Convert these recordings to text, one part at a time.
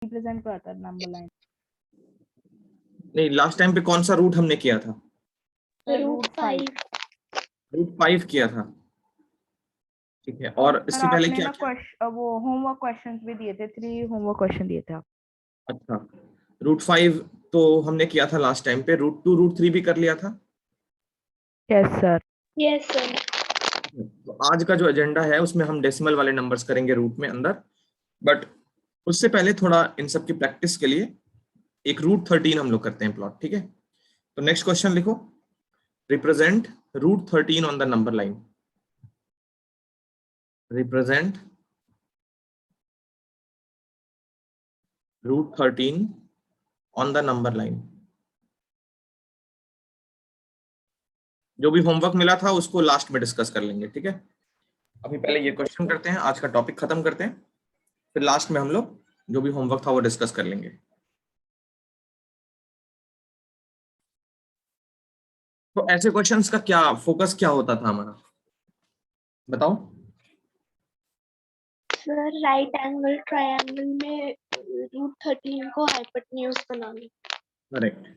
Represent कराता है number line. नहीं, लास्ट टाइम पे कौन सा रूट हमने किया था? रूट 5। रूट 5 किया था, ठीक है। और इससे पहले आपने क्या ना किया? वो होमवर्क क्वेश्चंस भी दिए थे, 3 होमवर्क क्वेश्चन दिए थे आप। अच्छा, रूट 5 तो हमने किया था लास्ट टाइम पे। रूट 2 रूट 3 भी कर लिया था। Yes sir. Yes sir. तो आज का जो एजेंडा है उसमें हम डेसिमल वाले नंबर्स करेंगे रूट में अंदर, बट उससे पहले थोड़ा इन सब की प्रैक्टिस के लिए एक रूट 13 हम लोग करते हैं प्लॉट, ठीक है। तो नेक्स्ट क्वेश्चन लिखो, represent root 13 on the number line. Represent root 13 on the number line. जो भी होमवर्क मिला था उसको लास्ट में डिस्कस कर लेंगे, ठीक है। अभी पहले ये क्वेश्चन करते हैं, आज का टॉपिक खत्म करते हैं, फिर लास्ट में हम लोग जो भी होमवर्क था वो डिस्कस कर लेंगे। तो ऐसे क्वेश्चंस का क्या फोकस क्या होता था हमारा, बताओ। सर राइट एंगल ट्रायंगल में रूट 13 को हाइपोटेन्यूज बनाना। करेक्ट,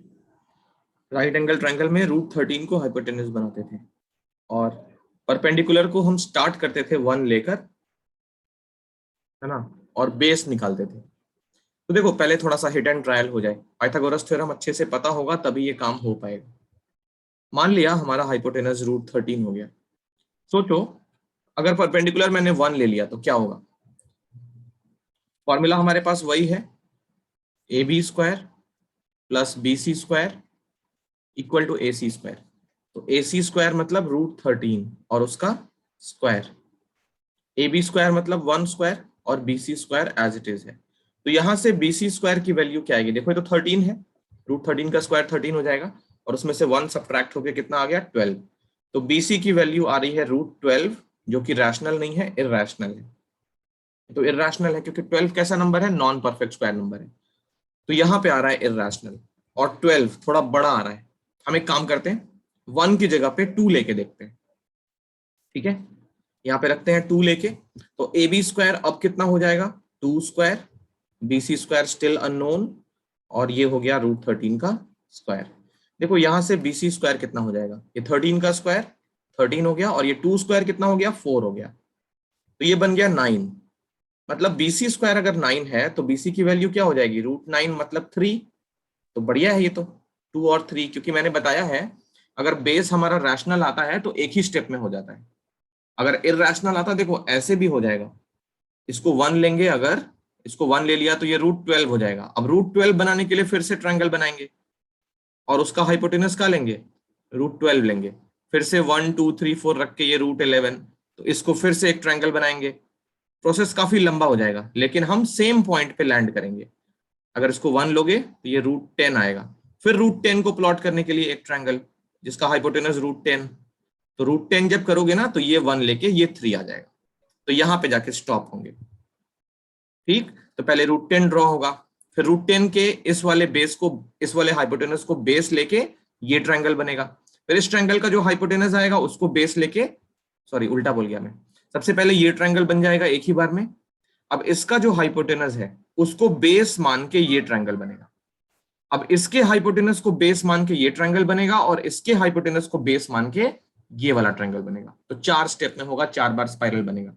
राइट एंगल ट्रायंगल में रूट 13 को हाइपोटेन्यूज बनाते थे, और परपेंडिकुलर को हम स्टार्ट करते थे 1 लेकर, है ना, और बेस निकालते थे। तो देखो पहले थोड़ा सा हिट एंड ट्रायल हो जाए, पाइथागोरस थ्योरम अच्छे से पता होगा तभी ये काम हो पाएगा। मान लिया हमारा हाइपोटेनस रूट 13 हो गया। सोचो अगर परपेंडिकुलर मैंने 1 ले लिया तो क्या होगा? फॉर्मूला हमारे पास वही है, A B square plus B C square equal to A C square. तो ए सी स्क्वायर मतलब रूट 13 और उसका स्क्वायर, ए बी स्क्वायर मतलब 1 स्क्वायर और B C square as it is है। तो यहां से बी सी स्क्वायर की वैल्यू क्या आएगी? देखो ये तो 13 है, रूट 13 का स्क्वायर 13 हो जाएगा, और उसमें से 1 सब्ट्रैक्ट होकर कितना आ गया? 12। तो बी सी की वैल्यू आ रही है रूट 12, जो कि रैशनल नहीं है, इरैशनल है। तो इरैशनल है क्योंकि 12 कैसा नंबर है? नॉन परफेक्ट स्क्वायर नंबर है। तो यहाँ पे आ रहा है इरैशनल, और 12 थोड़ा बड़ा आ रहा है। हम एक काम करते हैं, 1 की जगह पे 2 लेके देखते हैं, ठीक है। यहाँ पे रखते हैं 2 लेके, तो ए बी स्क्वायर अब कितना हो जाएगा? 2 square, B C square still unknown, और ये हो गया रूट 13 का स्क्वायर। देखो यहाँ से बी सी स्क्वायर कितना हो जाएगा? ये 13 का स्क्वायर 13 हो गया, और ये 2 स्क्वायर कितना हो गया? 4 हो गया, तो ये बन गया 9। मतलब बी सी स्क्वायर अगर 9 है तो बी सी की वैल्यू क्या हो जाएगी? रूट 9 मतलब 3। तो बढ़िया है ये तो, 2 और 3, क्योंकि मैंने बताया है अगर बेस हमारा रैशनल आता है तो एक ही स्टेप में हो जाता है। अगर इरैशनल आता, देखो ऐसे भी हो जाएगा, इसको 1 लेंगे, अगर इसको 1 ले लिया तो ये रूट 12 हो जाएगा। अब रूट 12 बनाने के लिए फिर से ट्रायंगल बनाएंगे, और उसका हाइपोटेनस क्या लेंगे? रूट 12 लेंगे। फिर से 1 2 3 4 रख के ये रूट 11, तो इसको फिर से एक ट्रायंगल बनाएंगे। प्रोसेस काफी लंबा हो जाएगा, लेकिन हम सेम पॉइंट पे लैंड करेंगे। अगर इसको 1 लोगे तो ये रूट 10 आएगा। फिर रूट 10 को प्लॉट करने के लिए एक ट्रायंगल जिसका हाइपोटेनस रूट 10, तो रूट 10 जब करोगे ना तो ये 1 लेके ये 3 आ जाएगा, तो यहां पे जाके स्टॉप होंगे, ठीक। तो पहले रूट 10 ड्रॉ होगा, फिर रूट 10 के इस वाले बेस को, इस वाले हाइपोटेनस को बेस लेके ये ट्रायंगल बनेगा। फिर इस ट्रायंगल का जो हाइपोटेनस आएगा उसको बेस लेके, सॉरी उल्टा बोल गया मैं, सबसे पहले ये ट्रायंगल बन जाएगा एक ही बार में। अब इसका जो हाइपोटेनस है उसको बेस मान के ये ट्रायंगल बनेगा। अब इसके हाइपोटेनस को बेस मान के ये ट्रायंगल बनेगा, और इसके हाइपोटेनस को बेस मान के ये वाला ट्रायंगल बनेगा। तो 4 स्टेप में होगा, 4 बार स्पाइरल बनेगा,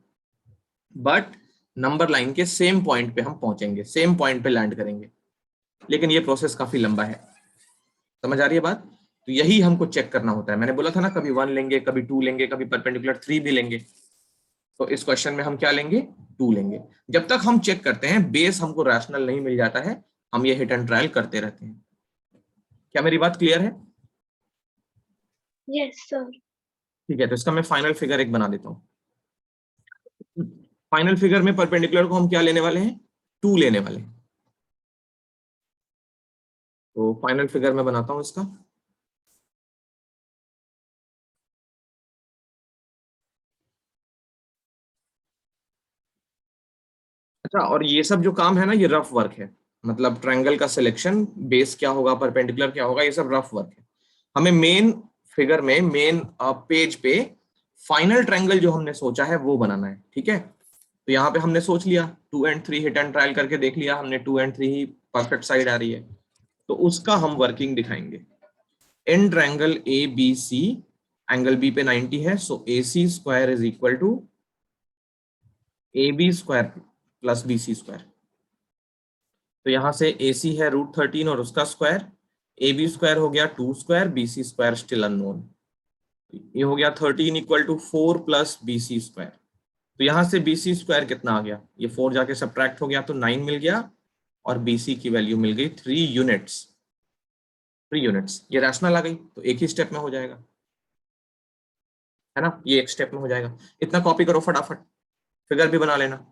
बट नंबर लाइन के सेम पॉइंट पे हम पहुंचेंगे, सेम पॉइंट पे लैंड करेंगे। लेकिन ये प्रोसेस काफी लंबा है, समझ आ रही है बात? तो यही हमको चेक करना होता है। मैंने बोला था ना, कभी 1 लेंगे, कभी 2 लेंगे, कभी परपेंडिकुलर 3 भी लेंगे। तो इस क्वेश्चन में हम क्या लेंगे? 2 लेंगे। जब तक हम चेक करते हैं बेस हमको रैशनल नहीं मिल जाता है, हम ये हिट एंड ट्रायल करते रहते हैं। क्या मेरी बात क्लियर है? Yes sir. ठीक है, तो इसका मैं फाइनल फिगर एक बना देता हूँ। फाइनल फिगर में परपेंडिकुलर को हम क्या लेने वाले हैं? 2 लेने वाले हैं। तो फाइनल फिगर में बनाता हूं इसका। अच्छा, और ये सब जो काम है ना, ये रफ वर्क है, मतलब ट्रायंगल का सिलेक्शन, बेस क्या होगा, परपेंडिकुलर क्या होगा, ये सब रफ वर्क है। हमें मेन फिगर में, मेन पेज पे फाइनल ट्रायंगल जो हमने सोचा है वो बनाना है, ठीक है। तो यहाँ पे हमने सोच लिया 2 and 3 हिट एंड ट्रायल करके देख लिया हमने, 2 and 3 ही परफेक्ट साइड आ रही है, तो उसका हम वर्किंग दिखाएंगे। In triangle A B C, angle B पे 90 है, so A C square is equal to A B square plus B C square. तो यहां से ए सी है √13 और उसका स्क्वायर, ए बी स्क्वायर हो गया 2 square, B C square still unknown, ये हो गया 13 equal to 4 plus B C square. तो यहां से बी सी स्क्वायर कितना आ गया, ये 4 जाके सब्ट्रैक्ट हो गया तो 9 मिल गया, और बी सी की वैल्यू मिल गई 3 यूनिट्स। 3 यूनिट्स, ये रैशनल आ गई तो एक ही स्टेप में हो जाएगा, है ना, ये एक स्टेप में हो जाएगा। इतना कॉपी करो फटाफट, फिगर भी बना लेना।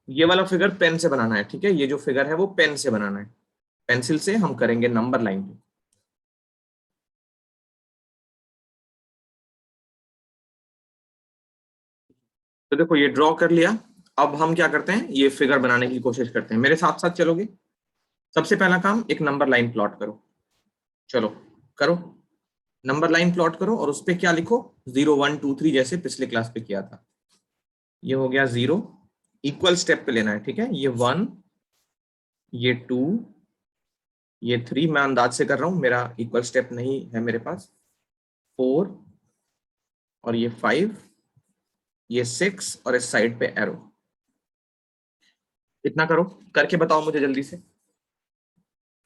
ये वाला फिगर पेन से बनाना है, ठीक है, ये जो फिगर है वो पेन से बनाना है, पेंसिल से हम करेंगे नंबर लाइन पे। तो देखो ये ड्रॉ कर लिया, अब हम क्या करते हैं, ये फिगर बनाने की कोशिश करते हैं, मेरे साथ साथ चलोगे। सबसे पहला काम, एक नंबर लाइन प्लॉट करो, चलो करो, नंबर लाइन प्लॉट करो और उस पे क्या लिखो, 0 1 2 3 जैसे पिछले क्लास पे किया था। ये हो गया 0, इक्वल स्टेप पे लेना है, ठीक है, ये 1, ये 2, ये 3, मैं अंदाज से कर रहा हूं, मेरा इक्वल स्टेप नहीं है मेरे पास, 4 और ये 5, ये 6 और इस साइड पे एरो। इतना करो, करके बताओ मुझे जल्दी से।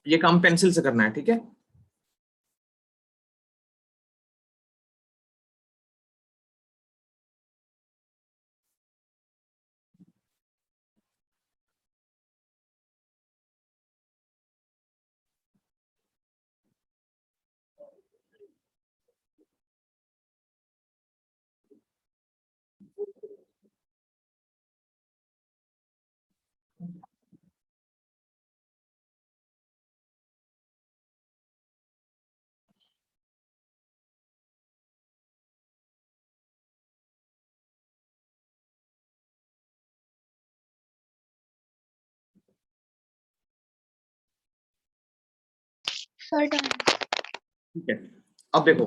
ये काम पेंसिल से करना है, ठीक है। Sir done. ठीक है, अब देखो,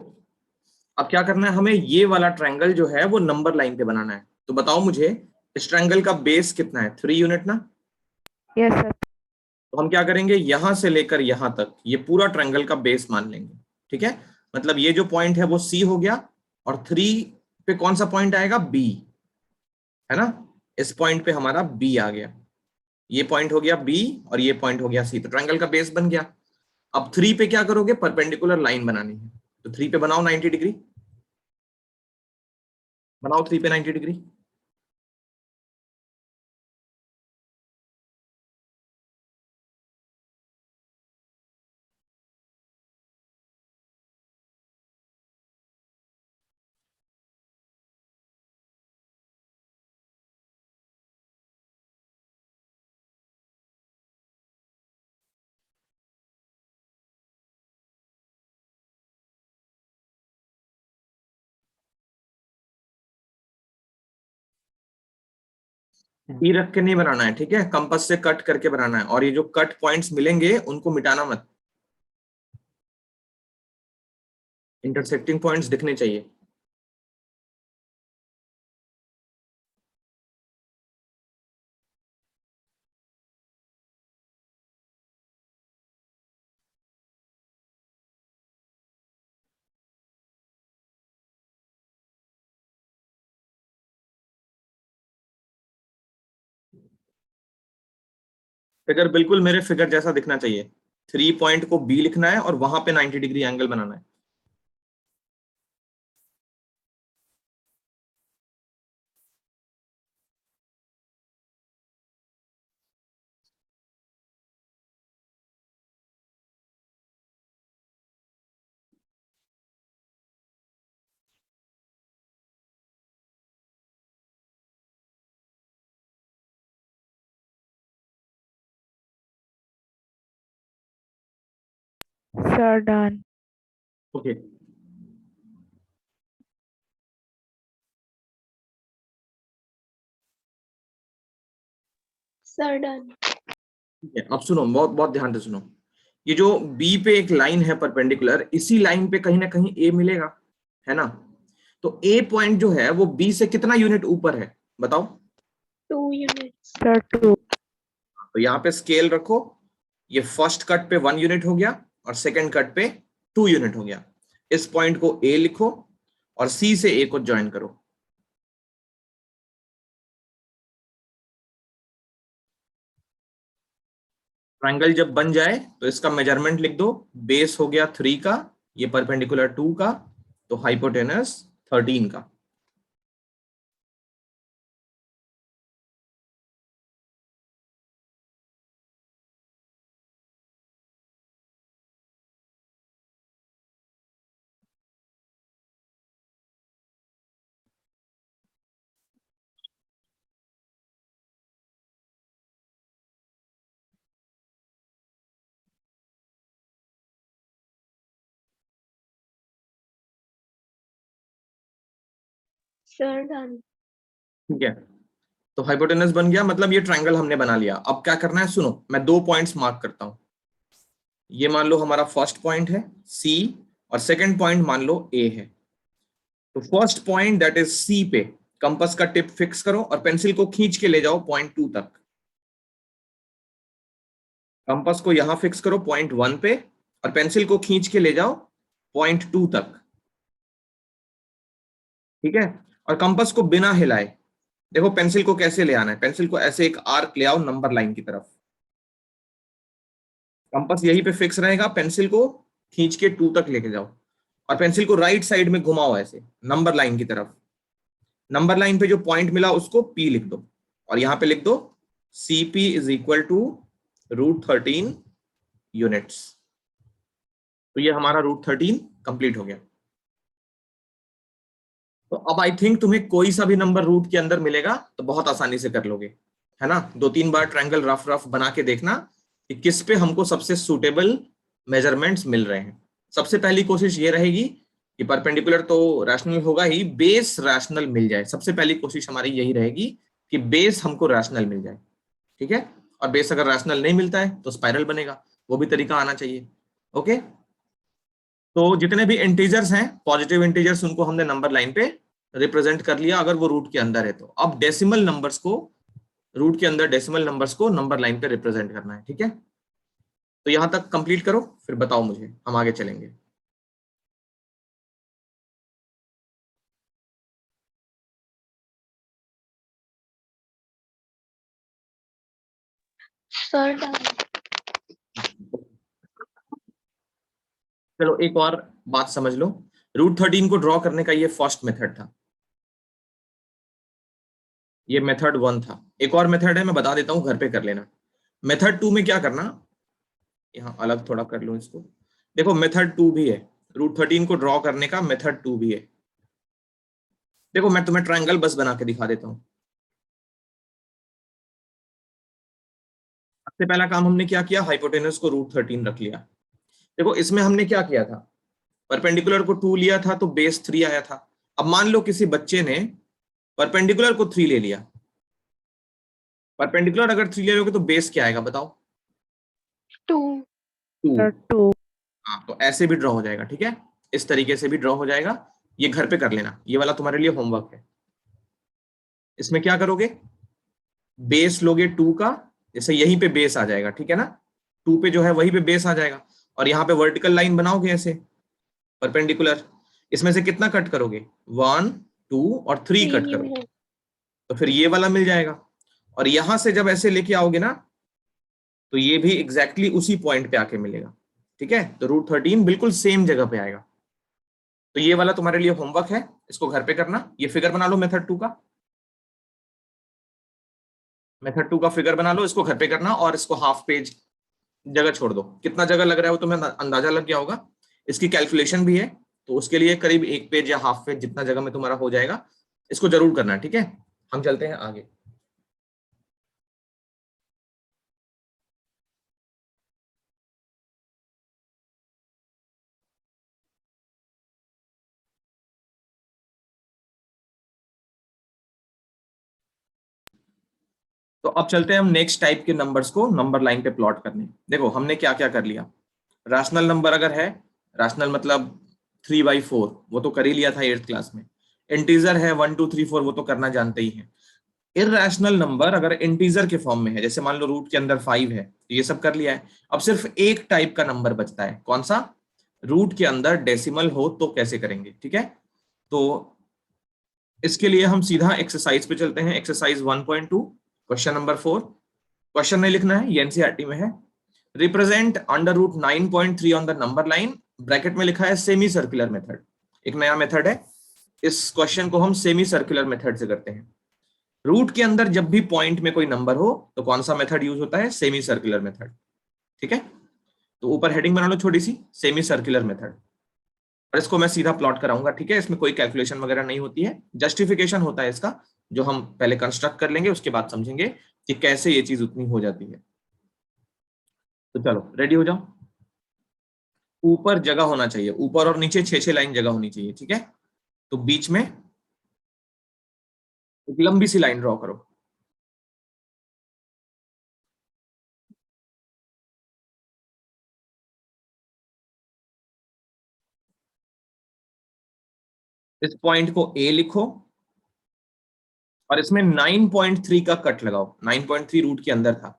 अब क्या करना है हमें, ये वाला ट्रायंगल जो है वो नंबर लाइन पे बनाना है। तो बताओ मुझे, इस ट्रायंगल का बेस कितना है, 3 यूनिट ना। Yes sir. तो हम क्या करेंगे, यहां से लेकर यहां तक ये पूरा ट्रायंगल का बेस मान लेंगे, ठीक है। मतलब ये जो पॉइंट है वो सी हो गया, और 3 पे कौन सा पॉइंट आएगा, बी, है ना, इस पॉइंट पे हमारा बी आ गया, ये पॉइंट हो गया बी और ये पॉइंट हो गया सी, तो ट्रायंगल का बेस बन गया। अब 3 पे क्या करोगे, परपेंडिकुलर लाइन बनानी है, तो 3 पे बनाओ 90 डिग्री, बनाओ 3 पे 90 डिग्री। डी रख के नहीं बनाना है, ठीक है, कंपास से कट करके बनाना है, और ये जो कट पॉइंट्स मिलेंगे उनको मिटाना मत, इंटरसेक्टिंग पॉइंट्स दिखने चाहिए। फिगर बिल्कुल मेरे फिगर जैसा दिखना चाहिए, 3 पॉइंट को बी लिखना है और वहां पे 90 डिग्री एंगल बनाना है। Sir done. Okay, sir done. ठीक है, अब सुनो, बहुत बहुत ध्यान से सुनो, ये जो बी पे एक लाइन है परपेंडिकुलर, इसी लाइन पे कहीं ना कहीं ए मिलेगा, है ना। तो ए पॉइंट जो है वो बी से कितना यूनिट ऊपर है, बताओ। सर 2। तो यहाँ पे स्केल रखो, ये फर्स्ट कट पे 1 यूनिट हो गया और सेकंड कट पे 2 यूनिट हो गया। इस पॉइंट को ए लिखो और सी से ए को ज्वाइन करो। ट्रायंगल जब बन जाए तो इसका मेजरमेंट लिख दो। बेस हो गया 3 का, ये परपेंडिकुलर 2 का, तो हाइपोटेनस 13 का। Sir done. ठीक है, तो हाइपोटेनस बन गया, मतलब ये ट्रायंगल हमने बना लिया। अब क्या करना है, सुनो, मैं 2 पॉइंट्स मार्क करता हूं। ये मान लो हमारा फर्स्ट पॉइंट है सी, और सेकंड पॉइंट मान लो ए है। तो first point that is C पे कंपास का टिप फिक्स करो और पेंसिल को खींच के ले जाओ पॉइंट 2 तक। कंपास को यहां फिक्स करो पॉइंट 1 पे और पेंसिल को खींच के ले जाओ पॉइंट 2 तक। ठीक है, और कंपास को बिना हिलाए देखो पेंसिल को कैसे ले आना है। पेंसिल को ऐसे एक आर्क ले आओ नंबर लाइन की तरफ। कंपास यहीं पे फिक्स रहेगा, पेंसिल को खींच के 2 तक लेके जाओ और पेंसिल को राइट साइड में घुमाओ ऐसे नंबर लाइन की तरफ। नंबर लाइन पे जो पॉइंट मिला उसको P लिख दो और यहां पे लिख दो CP is equal to √13 units. तो ये हमारा √13 कंप्लीट हो गया। तो अब आई थिंक तुम्हें कोई सा भी नंबर रूट के अंदर मिलेगा तो बहुत आसानी से कर लोगे, है ना। 2-3 बार ट्रायंगल रफ रफ बना के देखना कि किस पे हमको सबसे सूटेबल मेजरमेंट्स मिल रहे हैं। सबसे पहली कोशिश ये रहेगी कि परपेंडिकुलर तो रैशनल होगा ही, बेस रैशनल मिल जाए। सबसे पहली कोशिश हमारी यही रहेगी कि बेस हमको रैशनल मिल जाए। ठीक है, और बेस अगर रैशनल नहीं मिलता है तो स्पाइरल बनेगा, वो भी तरीका आना चाहिए। ओके, तो जितने भी इंटीजर्स हैं, पॉजिटिव इंटीजर्स, उनको हमने नंबर लाइन पे रिप्रेजेंट कर लिया अगर वो रूट के अंदर है तो। अब डेसिमल नंबर्स को, रूट के अंदर डेसिमल नंबर्स को नंबर लाइन पे रिप्रेजेंट करना है। ठीक है, तो यहां तक कंप्लीट करो, फिर बताओ मुझे, हम आगे चलेंगे। Sir done. चलो एक और बात समझ लो, √13 को ड्रॉ करने का ये फर्स्ट मेथड था, ये मेथड 1 था। एक और मेथड है, मैं बता देता हूं, घर पे कर लेना। मेथड 2 में क्या करना, यहाँ अलग थोड़ा कर लूं इसको। देखो मेथड 2 भी है, √13 को ड्रॉ करने का मेथड 2 भी है। देखो मैं तुम्हें ट्रायंगल बस बना के दिखा देता हूं। सबसे पहला काम हमने क्या किया, हाइपोटेनस को √13 रख लिया। देखो इसमें हमने क्या किया था, परपेंडिकुलर को 2 लिया था तो बेस 3 आया था। अब मान लो किसी बच्चे ने परपेंडिकुलर को 3 ले लिया, परपेंडिकुलर अगर 3 ले लोगे तो बेस क्या आएगा बताओ? 2। 2। सर 2। हाँ, तो ऐसे भी ड्रॉ हो जाएगा। ठीक है, इस तरीके से भी ड्रॉ हो जाएगा। ये घर पे कर लेना, ये वाला तुम्हारे लिए होमवर्क है। इसमें क्या करोगे, बेस लोगे 2 का, जैसे यहीं पे बेस आ जाएगा, ठीक है ना, 2 पे जो है वहीं पे बेस आ जाएगा, और यहाँ पे वर्टिकल लाइन बनाओगे ऐसे परपेंडिकुलर। इसमें से कितना कट करोगे, 1, 2 और 3 कट करोगे, तो फिर ये वाला मिल जाएगा। और यहां से जब ऐसे लेके आओगे ना तो ये भी एग्जैक्टली उसी पॉइंट पे आके मिलेगा। ठीक है, तो √13 बिल्कुल सेम जगह पे आएगा। तो ये वाला तुम्हारे लिए होमवर्क है, इसको घर पे करना। ये फिगर बना लो मेथड 2 का, मेथड 2 का फिगर बना लो, इसको घर पे करना और इसको हाफ पेज जगह छोड़ दो। कितना जगह लग रहा है वो तुम्हें अंदाजा लग गया होगा, इसकी कैलकुलेशन भी है, तो उसके लिए करीब 1 पेज या हाफ पेज जितना जगह में तुम्हारा हो जाएगा, इसको जरूर करना है। ठीक है, हम चलते हैं आगे। तो अब चलते हैं हम नेक्स्ट टाइप के नंबर्स को नंबर लाइन पे प्लॉट करने। देखो हमने क्या क्या कर लिया, रैशनल नंबर अगर है, रैशनल मतलब 3/4, वो तो कर ही लिया था 8th क्लास में। इंटीजर है 1 2 3 4, वो तो करना जानते ही हैं। इररेशनल नंबर अगर इंटीजर के फॉर्म में है, जैसे मान लो रूट के अंदर 5 है, तो ये सब कर लिया है। अब सिर्फ एक टाइप का नंबर बचता है, कौन सा? रूट के अंदर डेसिमल हो तो कैसे करेंगे, ठीक है। तो इसके लिए हम सीधा एक्सरसाइज पे चलते हैं। Exercise 1.2 question number 4। क्वेश्चन नहीं लिखना है, ये एनसीईआरटी में है। Represent under root 9.3 on the number line, bracket में लिखा है सेमी सर्कुलर मेथड। एक नया मेथड है, इस क्वेश्चन को हम सेमी सर्कुलर मेथड से करते हैं। रूट के अंदर जब भी पॉइंट में कोई नंबर हो तो कौन सा मेथड यूज होता है? सेमी सर्कुलर मेथड, ठीक है। तो ऊपर हेडिंग बना लो छोटी सी, सेमी सर्कुलर मेथड, और इसको मैं सीधा प्लॉट कराऊंगा, ठीक है। इसमें कोई कैलकुलेशन वगैरह नहीं होती है, जस्टिफिकेशन होता है इसका, जो हम पहले कंस्ट्रक्ट कर लेंगे, उसके बाद समझेंगे कि कैसे ये चीज उतनी हो जाती है। तो चलो रेडी हो जाओ। ऊपर जगह होना चाहिए, ऊपर और नीचे 6-6 लाइन जगह होनी चाहिए, ठीक है। तो बीच में एक लंबी सी लाइन ड्रॉ करो। इस पॉइंट को ए लिखो और इसमें 9.3 का कट लगाओ। 9.3 रूट के अंदर था,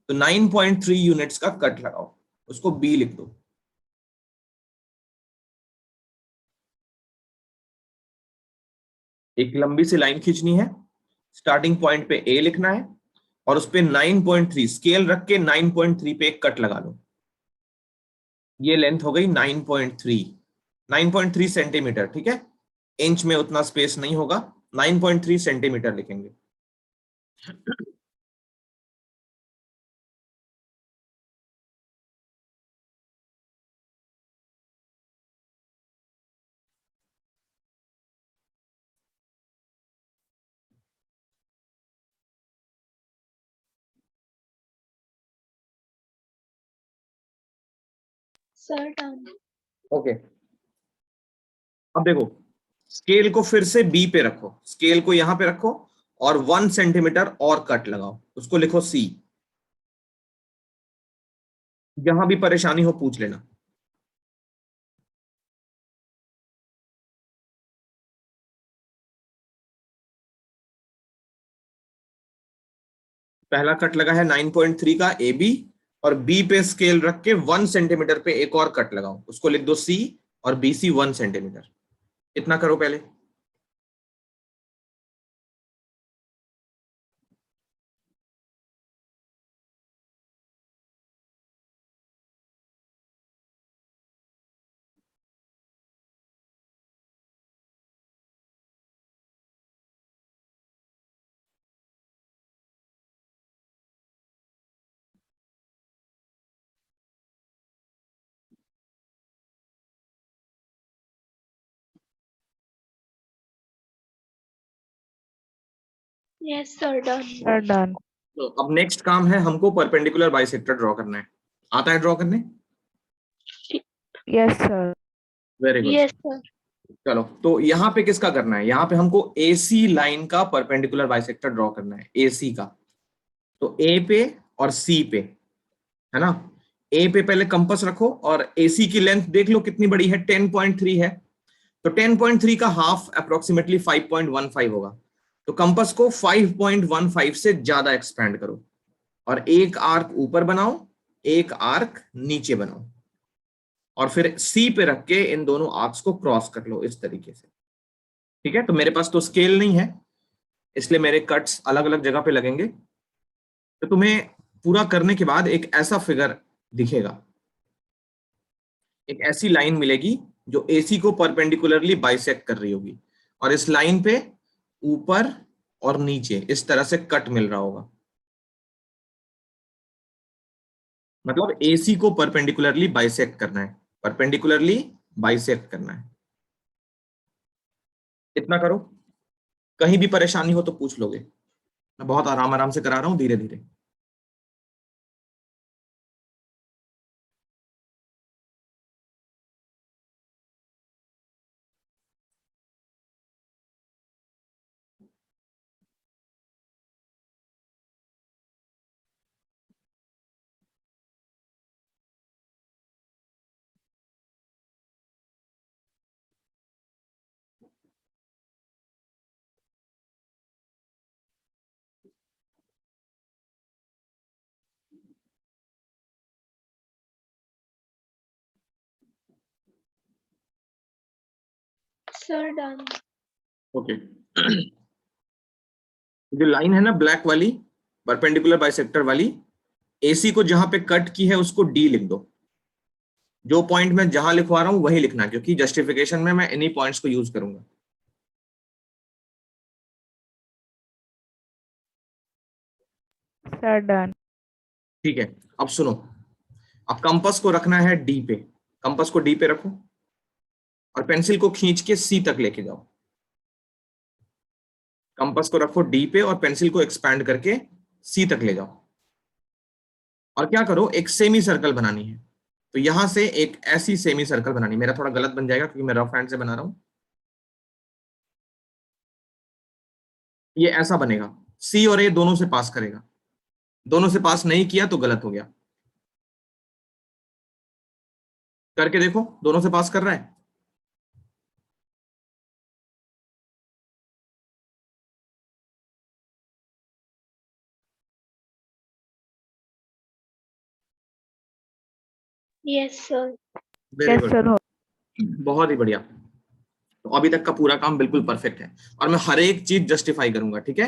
तो 9.3 यूनिट्स का कट लगाओ, उसको बी लिख दो। एक लंबी सी लाइन खींचनी है, स्टार्टिंग पॉइंट पे ए लिखना है और उस पे 9.3 स्केल रख के 9.3 पे एक कट लगा लो। ये लेंथ हो गई 9.3, 9.3 सेंटीमीटर, ठीक है। इंच में उतना स्पेस नहीं होगा, 9.3 सेंटीमीटर लिखेंगे। Sir done. ओके, अब देखो, स्केल को फिर से बी पे रखो, स्केल को यहां पे रखो और 1 सेंटीमीटर और कट लगाओ, उसको लिखो सी। जहां भी परेशानी हो पूछ लेना। पहला कट लगा है 9.3 का ए बी, और बी पे स्केल रख के 1 सेंटीमीटर पे एक और कट लगाओ, उसको लिख दो सी, और बी सी 1 सेंटीमीटर। इतना करो पहले। Yes sir done. Sir, done. तो अब नेक्स्ट काम है, हमको परपेंडिकुलर बाइसेक्टर ड्रॉ करना है। आता है ड्रॉ करने? Yes, sir. Very good. Yes sir. चलो, तो यहाँ पे किसका करना है? यहाँ पे हमको एसी लाइन का परपेंडिकुलर बाइसेक्टर ड्रॉ करना है, एसी का। तो ए पे और सी पे, है ना। ए पे पहले कंपास रखो और एसी की लेंथ देख लो कितनी बड़ी है, 10.3 है। तो 10.3 का हाफ अप्रोक्सीमेटली 5.15 होगा। तो कंपास को 5.15 से ज्यादा एक्सपेंड करो और एक आर्क ऊपर बनाओ, एक आर्क नीचे बनाओ, और फिर सी पे रख के इन दोनों आर्क्स को क्रॉस कर लो इस तरीके से, ठीक है। तो मेरे पास तो स्केल नहीं है, इसलिए मेरे कट्स अलग अलग जगह पे लगेंगे। तो तुम्हें पूरा करने के बाद एक ऐसा फिगर दिखेगा, एक ऐसी लाइन मिलेगी जो एसी को परपेंडिकुलरली बाइसेक्ट कर रही होगी, और इस लाइन पे ऊपर और नीचे इस तरह से कट मिल रहा होगा। मतलब एसी को परपेंडिकुलरली बाइसेक्ट करना है, परपेंडिकुलरली बाइसेक्ट करना है। इतना करो, कहीं भी परेशानी हो तो पूछ लोगे। मैं बहुत आराम आराम से करा रहा हूं, धीरे धीरे। Sir done. ओके जो लाइन है ना ब्लैक वाली परपेंडिकुलर बाइसेक्टर वाली, एसी को जहां पे कट की है उसको डी लिख दो। जो पॉइंट मैं जहां लिखवा रहा हूं वही लिखना, क्योंकि जस्टिफिकेशन में मैं इन्हीं पॉइंट्स को यूज करूंगा। Sir done. ठीक है, अब सुनो, अब कंपास को रखना है डी पे। कंपास को डी पे रखो और पेंसिल को खींच के सी तक लेके जाओ। कंपास को रखो डी पे और पेंसिल को एक्सपैंड करके सी तक ले जाओ। और क्या करो, एक सेमी सर्कल बनानी है। तो यहां से एक ऐसी सेमी सर्कल बनानी, मेरा थोड़ा गलत बन जाएगा क्योंकि मैं रफ हैंड से बना रहा हूं। ये ऐसा बनेगा, सी और ए दोनों से पास करेगा। दोनों से पास नहीं किया तो गलत हो गया। करके देखो, दोनों से पास कर रहा है। Yes sir. Very yes good, sir हो। बहुत ही बढ़िया। तो अभी तक का पूरा काम बिल्कुल परफेक्ट है और मैं हर एक चीज जस्टिफाई करूंगा, ठीक है।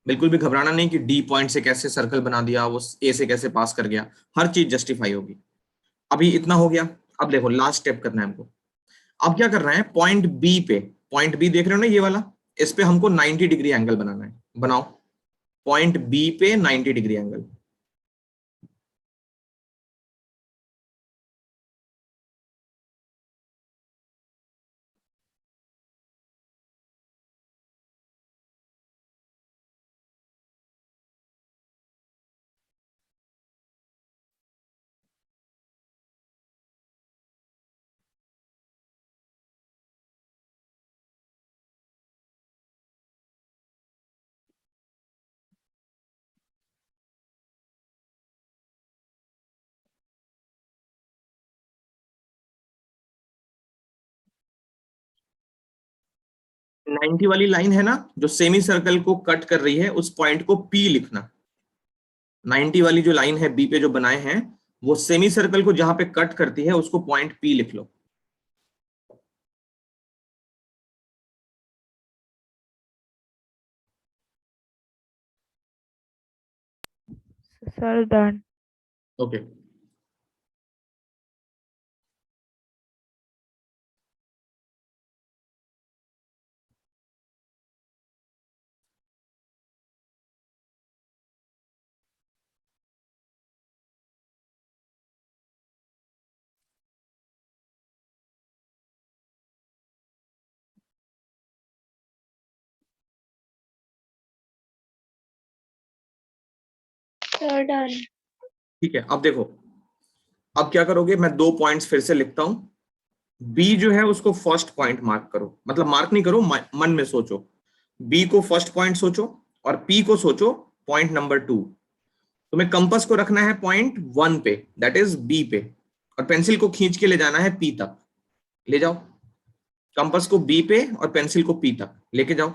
बिल्कुल भी घबराना नहीं कि डी पॉइंट से कैसे सर्कल बना दिया, वो ए से कैसे पास कर गया, हर चीज जस्टिफाई होगी। अभी इतना हो गया। अब देखो लास्ट स्टेप करना है हमको। अब क्या करना है, पॉइंट बी पे, पॉइंट बी देख रहे हो ना ये वाला, इस पे हमको 90 डिग्री एंगल बनाना है। बनाओ पॉइंट बी पे 90 डिग्री एंगल। नाइन्टी वाली लाइन है ना जो सेमी सर्कल को कट कर रही है, उस पॉइंट को पी लिखना। 90 वाली जो लाइन है बी पे जो बनाए हैं, वो सेमी सर्कल को जहां पे कट करती है उसको पॉइंट पी लिख लो। Sir done. Okay sir done. ठीक है, अब देखो, अब क्या करोगे, मैं दो पॉइंट्स फिर से लिखता हूं। बी जो है उसको फर्स्ट पॉइंट मार्क करो, मतलब मार्क नहीं करो, मन में सोचो। बी को फर्स्ट पॉइंट सोचो और पी को सोचो पॉइंट नंबर 2। तुम्हें कंपास को रखना है पॉइंट 1 पे, दैट इज बी पे, और पेंसिल को खींच के ले जाना है पी तक। ले जाओ कंपास को बी पे और पेंसिल को पी तक लेके जाओ।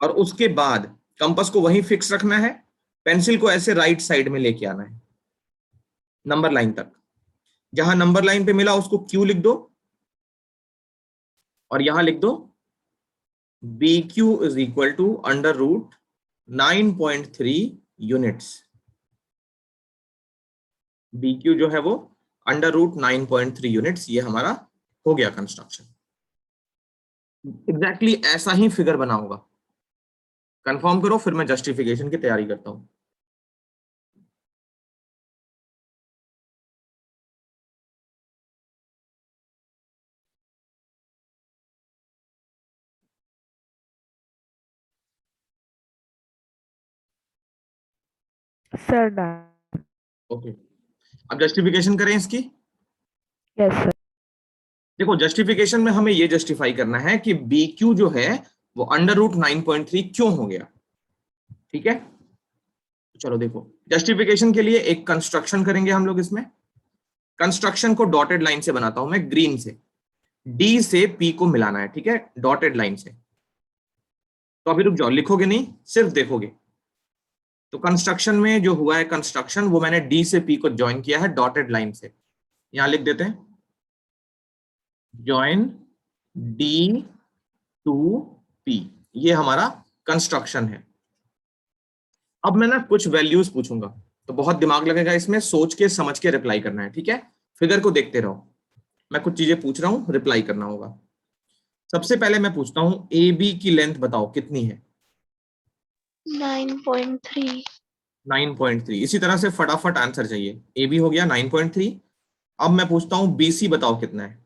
और उसके बाद कंपास को वहीं फिक्स रखना है, पेंसिल को ऐसे राइट साइड में लेके आना है नंबर लाइन तक। जहां नंबर लाइन पे मिला उसको क्यू लिख दो और यहां लिख दो B Q is equal to under root 9.3 units. B Q जो है वो अंडर रूट 9.3 यूनिट्स। ये हमारा हो गया कंस्ट्रक्शन। एग्जैक्टली ऐसा ही फिगर बना होगा। कंफर्म करो फिर मैं जस्टिफिकेशन की तैयारी करता हूं। Sir done. ओके अब जस्टिफिकेशन करें इसकी। Yes sir. देखो जस्टिफिकेशन में हमें ये जस्टिफाई करना है कि बी क्यू जो है वो अंडर रूट 9.3 क्यों हो गया। ठीक है, चलो देखो जस्टिफिकेशन के लिए एक कंस्ट्रक्शन करेंगे हम लोग। इसमें कंस्ट्रक्शन को डॉटेड लाइन से बनाता हूं मैं, ग्रीन से। डी से पी को मिलाना है, ठीक है, डॉटेड लाइन से। तो अभी रुक जाओ, लिखोगे नहीं सिर्फ देखोगे। तो कंस्ट्रक्शन में जो हुआ है कंस्ट्रक्शन, वो मैंने डी से पी को ज्वाइन किया है डॉटेड लाइन से। यहां लिख देते हैं ज्वाइन D2P, ये हमारा कंस्ट्रक्शन है। अब मैं ना कुछ वैल्यूज पूछूंगा, तो बहुत दिमाग लगेगा इसमें, सोच के समझ के रिप्लाई करना है, ठीक है? फिगर को देखते रहो, मैं कुछ चीजें पूछ रहा हूं, रिप्लाई करना होगा। सबसे पहले मैं पूछता हूं, ए बी की लेंथ बताओ कितनी है? 9.3। 9.3। इसी तरह से फटाफट आंसर चाहिए। ए बी हो गया 9.3। अब मैं पूछता हूं बी सी बताओ कितना है?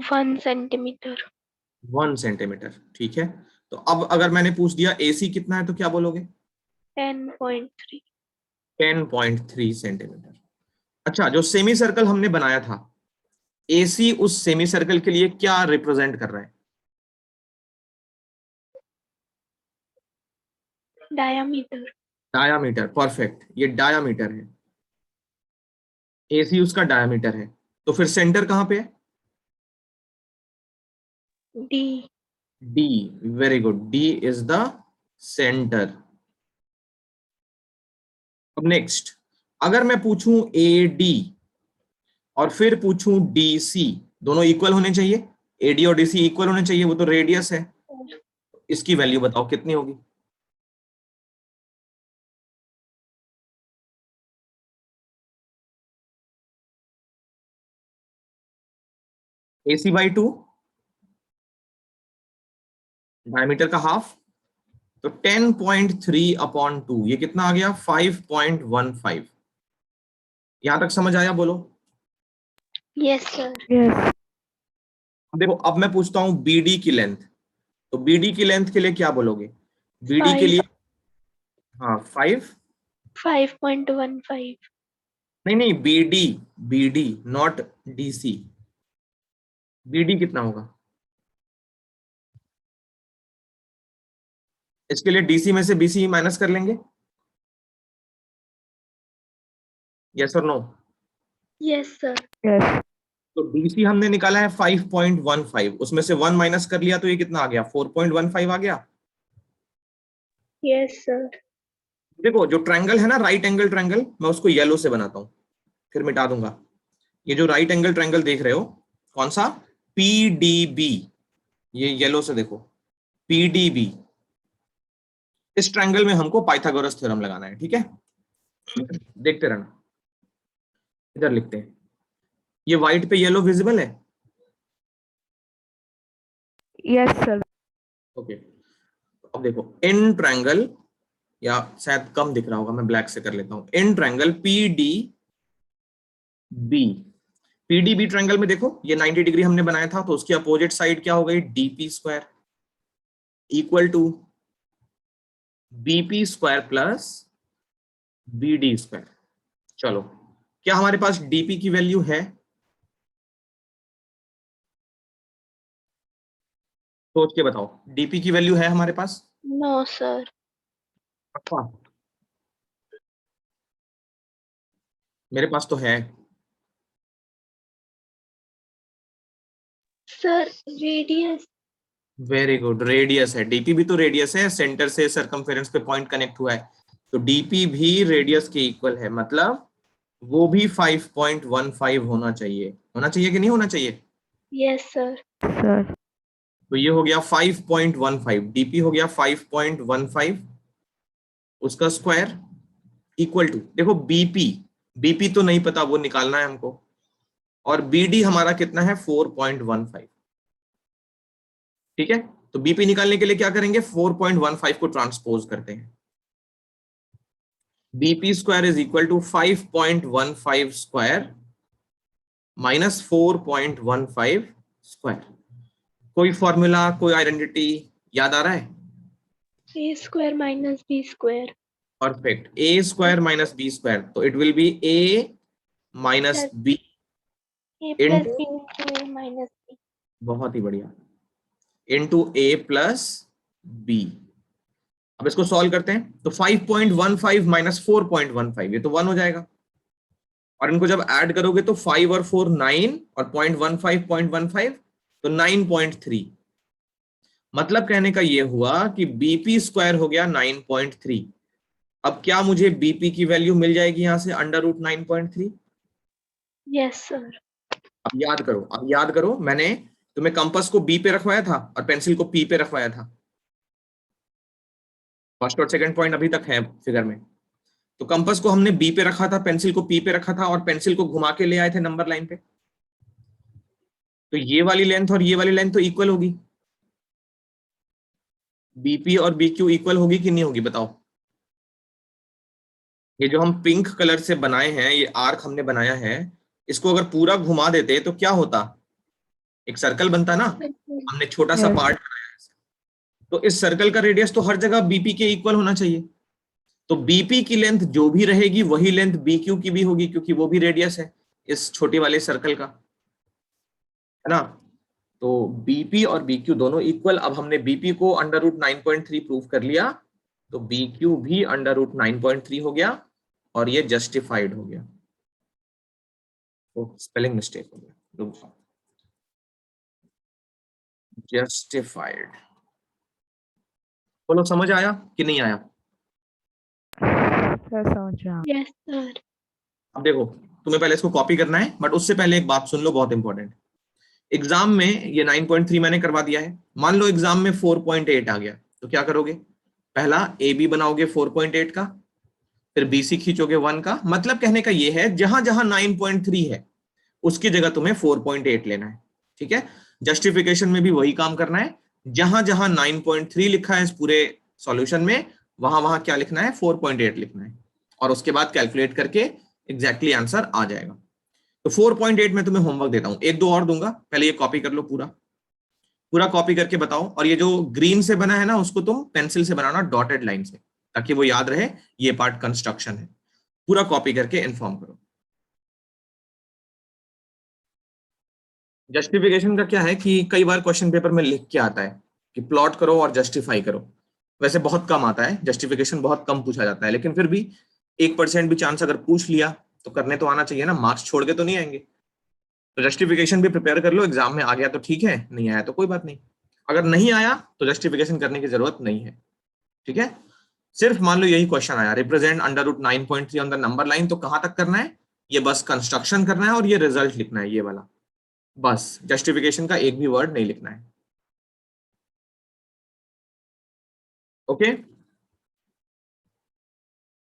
1 सेंटीमीटर। 1 सेंटीमीटर, ठीक है। तो अब अगर मैंने पूछ दिया ए सी कितना है तो क्या बोलोगे? 10.3। 10.3 सेंटीमीटर। अच्छा, जो सेमी सर्कल हमने बनाया था, ए सी उस सेमी सर्कल के लिए क्या रिप्रेजेंट कर रहा है? डायामीटर। डायामीटर, परफेक्ट, ये डायामीटर है। ए सी उसका डायामीटर है। तो फिर सेंटर कहां पे है? D. D, very good, D is the centre. अब नेक्स्ट, अगर मैं पूछूं ए डी और फिर पूछूं डी सी, दोनों इक्वल होने चाहिए, ए डी और डी सी इक्वल होने चाहिए, वो तो रेडियस है। इसकी वैल्यू बताओ कितनी होगी? ए सी बाई 2, डायमीटर का हाफ, तो 10.3 अपॉन 2, ये कितना आ गया? 5.15। यहां तक समझ आया? बोलो। Yes sir. Yes. देखो, अब मैं पूछता हूं बीडी की लेंथ, तो बीडी की लेंथ के लिए क्या बोलोगे? बीडी के 5। लिए, हाँ 5, 5.15। नहीं नहीं, BD, BD not DC. BD कितना होगा? इसके लिए डीसी में से बीसी माइनस कर लेंगे, यस और नो? Yes sir. Yes. तो डीसी हमने निकाला है 5.15, उसमें से 1 माइनस कर लिया तो ये कितना आ गया? 4.15 आ गया। Yes sir. देखो, जो ट्रायंगल है ना, राइट एंगल ट्रायंगल, मैं उसको येलो से बनाता हूं, फिर मिटा दूंगा। ये जो राइट एंगल ट्रायंगल देख रहे हो, कौन सा? पीडीबी, ये येलो से देखो, पीडीबी। इस ट्रायंगल में हमको पाइथागोरस थ्योरम लगाना है, ठीक है? देखते रहना, इधर लिखते हैं। ये व्हाइट पे येलो विजिबल है? Yes, sir. ओके। अब देखो, इन ट्रायंगल, या शायद कम दिख रहा होगा, मैं ब्लैक से कर लेता हूं। In triangle PD B, PDB triangle में देखो, ये 90 डिग्री हमने बनाया था, तो उसकी अपोजिट साइड क्या हो गई? DP square equal to BP square plus BD square. चलो, क्या हमारे पास डीपी की वैल्यू है? सोच के बताओ, डीपी की वैल्यू है हमारे पास? No sir. पक्का? मेरे पास तो है। Sir radius. Very good, radius है। डीपी भी तो रेडियस है, सेंटर से सरकमफेरेंस पे पॉइंट कनेक्ट हुआ है, तो डीपी भी रेडियस के इक्वल है, मतलब वो भी 5.15 होना चाहिए। होना चाहिए कि नहीं होना चाहिए? Yes sir. Sir. तो ये हो गया 5.15, डीपी हो गया 5.15, उसका स्क्वायर इक्वल टू, देखो बीपी, बीपी तो नहीं पता, वो निकालना है हमको, और बीडी हमारा कितना है? 4.15, ठीक है? तो बीपी निकालने के लिए क्या करेंगे? 4.15 को ट्रांसपोज करते हैं। BP square is equal to 5.15 square minus 4.15 square. कोई फॉर्मूला, कोई आइडेंटिटी याद आ रहा है? A square minus B square. Perfect, A square minus B square, तो it will be A minus B A plus into, B into A minus B. बहुत ही बढ़िया, इंटू ए प्लस बी। अब इसको सॉल्व करते हैं, तो 5.15 माइनस 4.15, ये तो 1 हो जाएगा, और इनको जब ऐड करोगे तो 5 और 4 9, और 0.15 तो 9.3। मतलब कहने का ये हुआ कि बीपी स्क्वायर हो गया 9.3। अब क्या मुझे बीपी की वैल्यू मिल जाएगी यहां से? Under root 9.3। Yes sir. अब याद करो, मैंने तुम्हें कंपास को बी पे रखवाया था और पेंसिल को पी पे रखवाया था। फर्स्ट और सेकंड पॉइंट अभी तक है फिगर में। तो कंपास को हमने बी पे रखा था, पेंसिल को पी पे रखा था और पेंसिल को घुमा के ले आए थे नंबर लाइन पे। तो ये वाली लेंथ और ये वाली लेंथ तो इक्वल होगी। बीपी और बीक्यू इक्वल होगी कि नहीं होगी बताओ। ये जो हम पिंक कलर से बनाए हैं, ये आर्क हमने बनाया है, इसको अगर पूरा घुमा देते तो क्या होता, एक सर्कल बनता ना। हमने छोटा सा Yes. पार्ट बनाया है, तो इस सर्कल का रेडियस तो हर जगह बीपी के इक्वल होना चाहिए। तो बीपी की लेंथ जो भी रहेगी वही लेंथ बीक्यू की भी होगी, क्योंकि वो भी रेडियस है इस छोटे वाले सर्कल का, है ना। तो बीपी और बीक्यू दोनों इक्वल। अब हमने बीपी को अंडर रूट 9.3 प्रूव कर लिया, तो बीक्यू भी अंडर रूट 9.3 हो गया और ये जस्टिफाइड हो गया। तो स्पेलिंग मिस्टेक हो गया, जस्टिफाइड। बोलो समझ आया कि नहीं आया। सर समझ रहा हूँ। Yes sir. अब देखो, तुम्हें पहले इसको कॉपी करना है, बट उससे पहले एक बात सुन लो, बहुत इंपॉर्टेंट। एग्जाम में ये 9.3 मैंने करवा दिया है। मान लो एग्जाम में 4.8 आ गया, तो क्या करोगे, पहला ए बी बनाओगे 4.8 का, फिर बीसी खींचोगे 1 का। मतलब कहने का ये है, जहां जहां 9.3 है उसकी जगह तुम्हें 4.8 लेना है, ठीक है। जस्टिफिकेशन में भी वही काम करना है, जहां जहां 9.3 लिखा है इस पूरे सॉल्यूशन में, वहां वहां क्या लिखना है, 4.8 लिखना है, और उसके बाद कैलकुलेट करके एग्जैक्टली आंसर आ जाएगा। तो 4.8 में तुम्हें होमवर्क देता हूं, एक दो और दूंगा, पहले ये कॉपी कर लो, पूरा पूरा कॉपी करके बताओ। और ये जो ग्रीन से बना है ना, उसको तुम पेंसिल से बनाना डॉटेड लाइन से, ताकि वो याद रहे ये पार्ट कंस्ट्रक्शन है। पूरा कॉपी करके इन्फॉर्म करो। जस्टिफिकेशन का क्या है कि कई बार क्वेश्चन पेपर में लिख के आता है कि प्लॉट करो और जस्टिफाई करो। वैसे बहुत कम आता है, जस्टिफिकेशन बहुत कम पूछा जाता है, लेकिन फिर भी 1% भी चांस अगर पूछ लिया तो करने तो आना चाहिए ना, मार्क्स छोड़ के तो नहीं आएंगे। तो जस्टिफिकेशन भी प्रिपेयर कर लो, एग्जाम में आ गया तो ठीक है, नहीं आया तो कोई बात नहीं। अगर नहीं आया तो जस्टिफिकेशन करने की जरूरत नहीं है, ठीक है। सिर्फ मान लो यही क्वेश्चन आया, represent under root 9.3 on the number line, तो कहां तक करना है, ये बस कंस्ट्रक्शन करना है और ये रिजल्ट लिखना है, ये वाला। बस जस्टिफिकेशन का एक भी वर्ड नहीं लिखना है, ओके।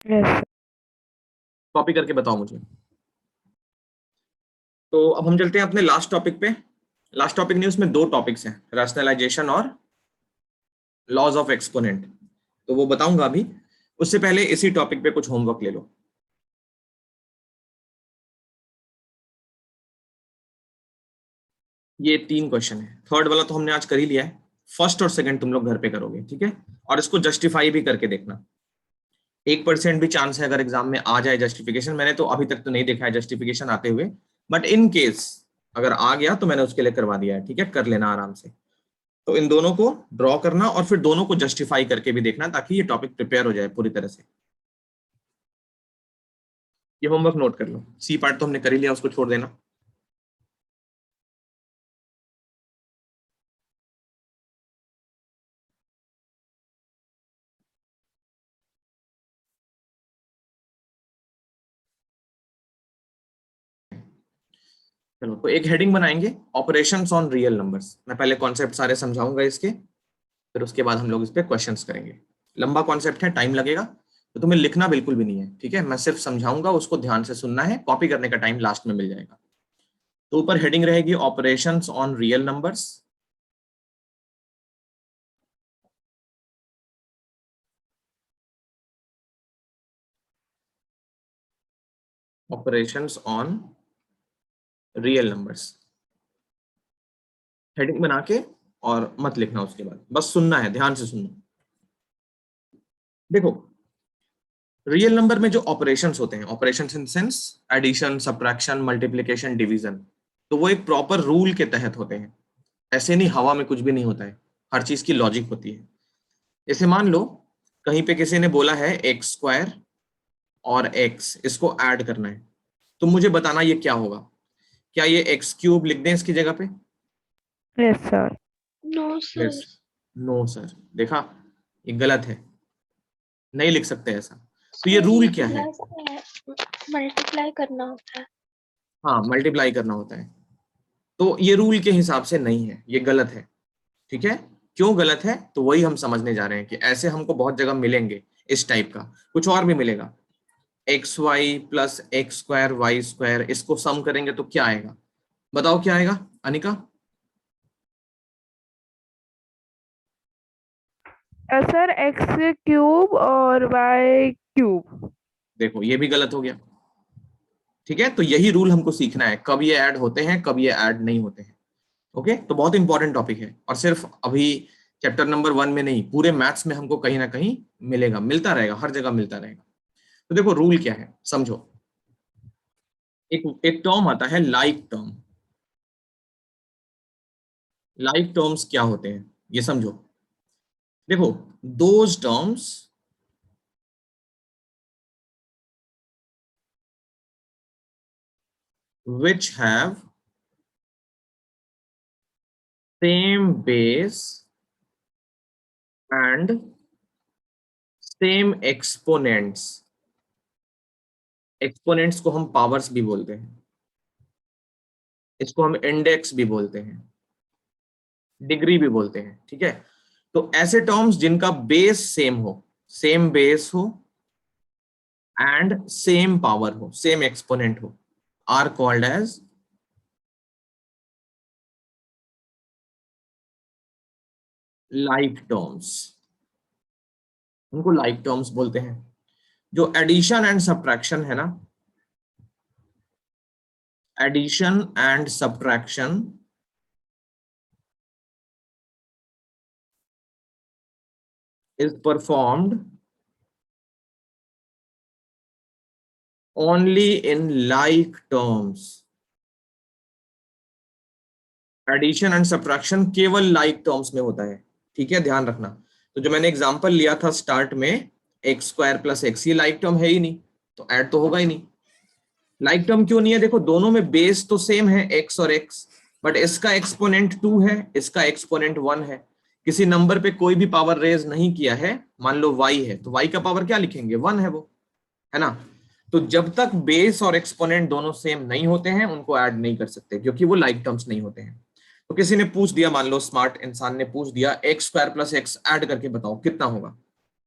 Yes, sir. कॉपी करके बताओ मुझे। तो अब हम चलते हैं अपने लास्ट टॉपिक पे। लास्ट टॉपिक नहीं, उसमें दो टॉपिक्स हैं, रैशनलाइजेशन और लॉज ऑफ एक्सपोनेंट, तो वो बताऊंगा अभी। उससे पहले इसी टॉपिक पे कुछ होमवर्क ले लो। ये 3 क्वेश्चन है, थर्ड वाला तो हमने आज कर ही लिया है, फर्स्ट और सेकंड तुम लोग घर पे करोगे, ठीक है। और इसको जस्टिफाई भी करके देखना। 1% भी चांस है अगर एग्जाम में आ जाए जस्टिफिकेशन, मैंने तो अभी तक तो नहीं देखा है जस्टिफिकेशन आते हुए, बट इन केस अगर आ गया तो मैंने उसके लिए करवा दिया है, ठीक है, कर लेना आराम से। तो इन दोनों को ड्रॉ करना और फिर दोनों को जस्टिफाई करके भी देखना, ताकि ये टॉपिक प्रिपेयर हो जाए पूरी तरह से। ये होमवर्क नोट कर लो, सी पार्ट तो हमने कर ही लिया, उसको छोड़ देना। चलो, तो एक हेडिंग बनाएंगे, ऑपरेशंस ऑन रियल नंबर्स। मैं पहले कॉन्सेप्ट सारे समझाऊंगा इसके, फिर उसके बाद हम लोग इस पे क्वेश्चंस करेंगे। लंबा कॉन्सेप्ट है, टाइम लगेगा, तो तुम्हें लिखना बिल्कुल भी नहीं है, ठीक है। मैं सिर्फ समझाऊंगा, उसको ध्यान से सुनना है, कॉपी करने का टाइम लास्ट में मिल जाएगा। तो ऊपर हेडिंग रहेगी operations on real numbers, operations on real numbers. Heading बना के और मत लिखना उसके बाद, बस सुनना है, ध्यान से सुनना। देखो, रियल नंबर में जो ऑपरेशंस होते हैं, operations in sense addition, subtraction, multiplication, division, तो वो एक प्रॉपर रूल के तहत होते हैं। ऐसे नहीं हवा में कुछ भी नहीं होता है, हर चीज की लॉजिक होती है। जैसे मान लो कहीं पे किसी ने बोला है एक्स स्क्वायर और एक्स, इसको ऐड करना है, तो मुझे बताना ये क्या होगा। क्या ये एक्स क्यूब लिख दें इसकी जगह पे? Yes, sir. No sir. No sir, देखा, ये गलत है, नहीं लिख सकते ऐसा। तो ये सर रूल ये क्या है? प्लस है, मल्टीप्लाई करना होता है। हाँ, मल्टीप्लाई करना होता है। तो ये रूल के हिसाब से नहीं है, ये गलत है। ठीक है, क्यों गलत है तो वही हम समझने जा रहे हैं कि ऐसे हमको बहुत जगह मिलेंगे इस टाइप का, कुछ और भी मिलेगा। X Y plus X square Y square, इसको सम करेंगे तो क्या आएगा, बताओ क्या आएगा अनिका? सर एक्स क्यूब और वाई क्यूब। देखो ये भी गलत हो गया। ठीक है, तो यही रूल हमको सीखना है, कब ये ऐड होते हैं कब ये ऐड नहीं होते हैं। ओके, तो बहुत इंपॉर्टेंट टॉपिक है और सिर्फ अभी चैप्टर नंबर 1 में नहीं, पूरे मैथ्स में हमको कहीं ना कहीं मिलेगा, मिलता रहेगा, हर जगह मिलता रहेगा। तो देखो रूल क्या है समझो। एक एक टर्म आता है लाइक टर्म। लाइक टर्म्स क्या होते हैं ये समझो। देखो, those terms which have same base and same exponents। Exponents को हम पावर्स भी बोलते हैं, इसको हम इंडेक्स भी बोलते हैं, डिग्री भी बोलते हैं। ठीक है, तो ऐसे टर्म्स जिनका बेस सेम हो, सेम बेस हो एंड सेम पावर हो, सेम एक्सपोनेंट हो, are called as like terms. उनको लाइक टर्म्स बोलते हैं। जो एडिशन एंड सब्ट्रैक्शन है ना, addition and subtraction is performed only in like terms। Addition and subtraction केवल लाइक टर्म्स में होता है। ठीक है, ध्यान रखना। तो जो मैंने एग्जांपल लिया था स्टार्ट में, एक्स स्क्वायर प्लस एक्स, ये लाइक टर्म है ही नहीं, तो ऐड तो होगा ही नहीं। लाइक टर्म क्यों नहीं है? देखो दोनों में बेस तो सेम है एक्स और एक्स, बट इसका एक्सपोनेंट 2 है, इसका एक्सपोनेंट 1 है। किसी नंबर पे कोई भी पावर रेज नहीं किया है, मान लो y है तो y का पावर क्या लिखेंगे, 1 है वो, है ना। तो जब तक बेस और एक्सपोनेंट दोनों सेम नहीं होते हैं उनको ऐड नहीं कर सकते, क्योंकि वो लाइक टर्म्स नहीं होते हैं। तो किसी ने पूछ दिया, मान लो स्मार्ट इंसान ने पूछ दिया x square plus x add करके बताओ कितना होगा,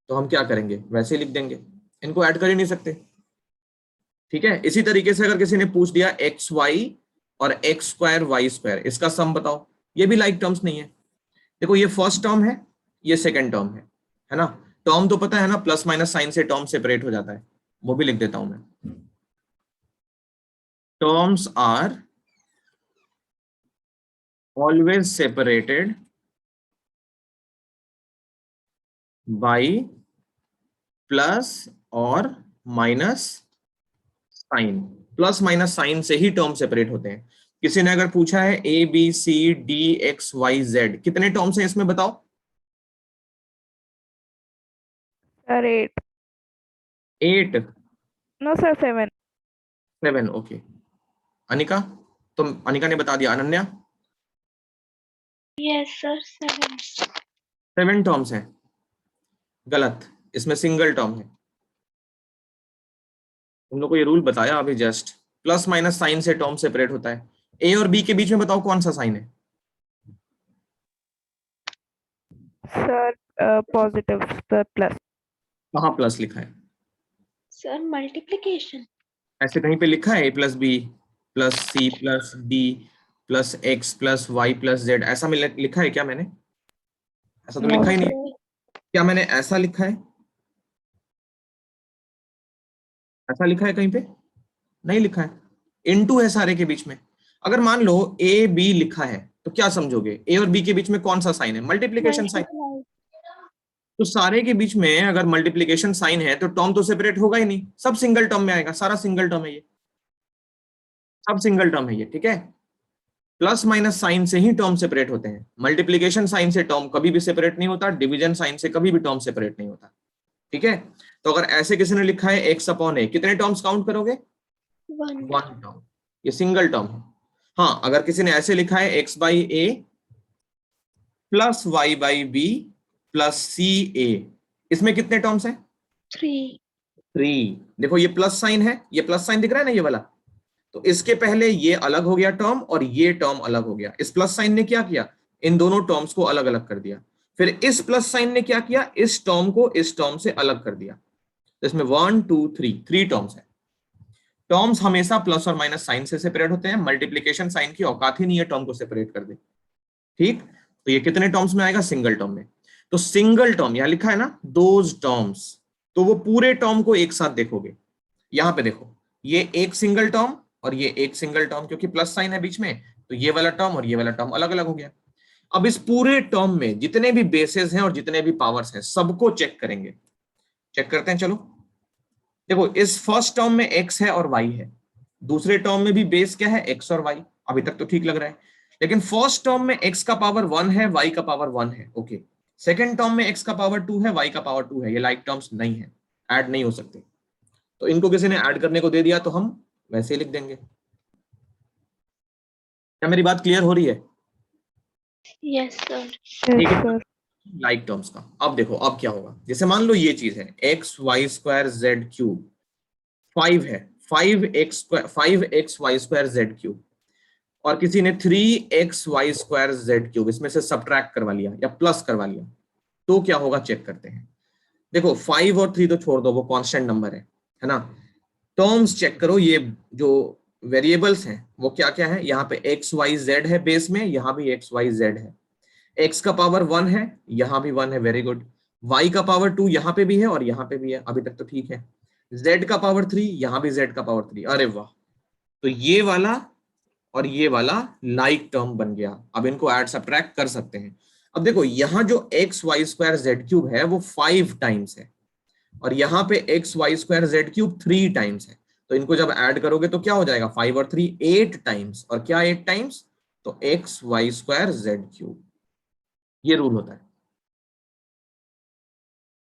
तो हम क्या करेंगे, वैसे ही लिख देंगे, इनको ऐड कर ही नहीं सकते। ठीक है, इसी तरीके से अगर किसी ने पूछ दिया एक्स वाई और एक्स स्क्वायर वाई स्क्वायर, इसका सम बताओ, ये भी लाइक टर्म्स नहीं है। देखो ये फर्स्ट टर्म है, ये सेकंड टर्म है ना। टर्म तो पता है ना, प्लस माइनस साइन से टर्म सेपरेट हो जाता है, वो भी लिख देता हूं मैं। Terms are always separated by plus और minus sign. Plus minus sign से ही टर्म सेपरेट होते हैं। किसी ने अगर पूछा है A B C D X Y Z, कितने टर्म्स हैं इसमें बताओ? Sir 8। 8? No sir 7। 7, okay. Anika, तो अनिका ने बता दिया। अनन्या? Yes sir 7। 7 टर्म्स हैं, गलत, इसमें सिंगल टर्म है। तुम लोग को ये रूल बताया अभी जस्ट, प्लस माइनस साइन से टर्म सेपरेट होता है। ए और बी के बीच में बताओ कौन सा साइन है? Sir positive plus. कहाँ प्लस लिखा है? Sir multiplication. ऐसे कहीं पे लिखा है A plus B plus C plus D plus X plus Y plus Z, ऐसा में लिखा है क्या मैंने? ऐसा तो नो लिखा ही नहीं है। सर क्या मैंने ऐसा लिखा है? ऐसा लिखा है कहीं पे? नहीं लिखा है। इनटू है सारे के बीच में। अगर मान लो ए बी लिखा है तो क्या समझोगे, ए और बी के बीच में कौन सा साइन है? Multiplication sign. मल्टीप्लाई। तो सारे के बीच में अगर मल्टीप्लीकेशन साइन है तो टर्म तो सेपरेट होगा ही नहीं, सब सिंगल टर्म में आएगा, सारा सिंगल टर्म है ये, सब सिंगल टर्म है ये। ठीक है, प्लस माइनस साइन से ही टर्म सेपरेट होते हैं, मल्टीप्लीकेशन साइन से टर्म कभी भी सेपरेट नहीं होता, डिवीजन साइन से कभी भी टर्म सेपरेट नहीं होता। ठीक है, तो अगर ऐसे किसी ने लिखा है एक्स अपॉन ए, कितने टर्म्स काउंट करोगे? 1। 1 टर्म, ये सिंगल टर्म है। हाँ, अगर किसी ने ऐसे लिखा है X by A plus Y by B plus C A, इसमें कितने टर्म्स हैं? 3। 3। देखो ये प्लस साइन है, ये प्लस साइन दिख रहा है ना ये वाला, तो इसके पहले ये अलग हो गया टर्म और ये टर्म अलग हो गया। इस प्लस साइन ने क्या किया, इन दोनों टर्म्स को अलग अलग कर दिया। फिर इस प्लस साइन ने क्या किया, इस टर्म को इस टर्म से अलग कर दिया। तो इसमें 1 2 3 3 टर्म्स है। टर्म्स हमेशा प्लस और माइनस साइन से सेपरेट होते हैं। मल्टीप्लीकेशन साइन की औकात ही नहीं है टर्म को सेपरेट कर दे। ठीक, तो ये कितने टर्म्स में आएगा, सिंगल टर्म में। तो सिंगल टर्म यहां लिखा है ना, दोज टर्म्स, तो वो पूरे टर्म को एक साथ देखोगे। यहां पे देखो, ये एक सिंगल टर्म और ये एक सिंगल टर्म, क्योंकि प्लस साइन है बीच में, तो ये वाला टर्म और ये वाला टर्म अलग अलग हो गया। अब इस पूरे टर्म में जितने भी बेसेस हैं और जितने भी पावर्स हैं सबको चेक करेंगे। चेक करते हैं, चलो। देखो, इस फर्स्ट टर्म में x है और y है, दूसरे टर्म में भी बेस क्या है, x और y। अभी तक तो ठीक लग रहा है, लेकिन फर्स्ट टर्म में x का पावर 1 है, y का पावर 1 है, ओके। सेकंड टर्म में x का पावर 2 है, y का पावर 2 है। ये लाइक टर्म्स नहीं है, ऐड नहीं हो सकते। तो इनको किसी ने ऐड करने को दे दिया तो हम वैसे ही लिख देंगे। क्या मेरी बात क्लियर हो रही है? Yes sir. ठीक Yes, है, sir. लाइक टर्म्स का। अब देखो, अब क्या होगा, जैसे मान लो ये चीज है X Y square Z cube, 5 है, 5x Y square Z cube, और किसी ने 3x Y square Z cube इसमें से सब्ट्रैक्ट करवा लिया या प्लस करवा लिया, तो क्या होगा चेक करते हैं। देखो 5 और 3 तो छोड़ दो, वो कांस्टेंट नंबर है ना। टर्म्स चेक करो, ये जो वेरिएबल्स हैं वो क्या क्या है। यहाँ पे एक्स वाई जेड है बेस में, यहाँ भी एक्स वाई जेड है। x का पावर 1 है, यहाँ भी 1 है, वेरी गुड। y का पावर 2 यहाँ पे भी है और यहाँ पे भी है, अभी तक तो ठीक है। z का पावर 3, यहाँ भी z का पावर 3, अरे वाह। तो ये वाला और ये वाला लाइक टर्म बन गया। अब इनको ऐड सब्ट्रैक्ट कर सकते हैं। अब देखो, यहाँ जो X Y square Z cube है वो 5 टाइम्स है, और यहाँ पे X Y square Z cube 3 times है। तो इनको जब ऐड करोगे तो क्या हो जाएगा, 5 और 3 8 टाइम्स, और क्या 8 टाइम्स, तो X Y square Z cube. ये रूल होता है,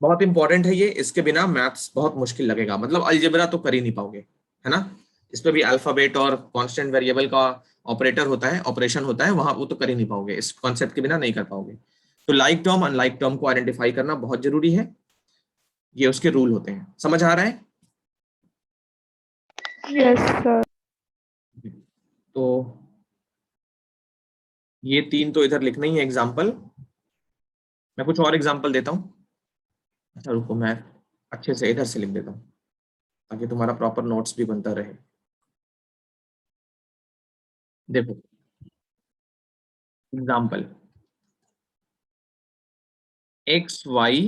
बहुत इंपॉर्टेंट है ये। इसके बिना मैथ्स बहुत मुश्किल लगेगा, मतलब अलजेब्रा तो कर ही नहीं पाओगे, है ना। इस पे भी अल्फाबेट और कांस्टेंट वेरिएबल का ऑपरेटर होता है, ऑपरेशन होता है वहां, वो तो कर ही नहीं पाओगे, इस कॉन्सेप्ट के बिना नहीं कर पाओगे। तो लाइक टर्म अनलाइक टर्म को आइडेंटिफाई करना बहुत जरूरी है, ये उसके रूल होते हैं। समझ आ रहा है? Yes, sir. तो ये 3 तो इधर लिखना ही है एग्जाम्पल। मैं कुछ और एग्जाम्पल देता हूँ। अच्छा रुको, मैं अच्छे से इधर से लिख देता हूँ ताकि तुम्हारा प्रॉपर नोट्स भी बनता रहे। देखो example, X Y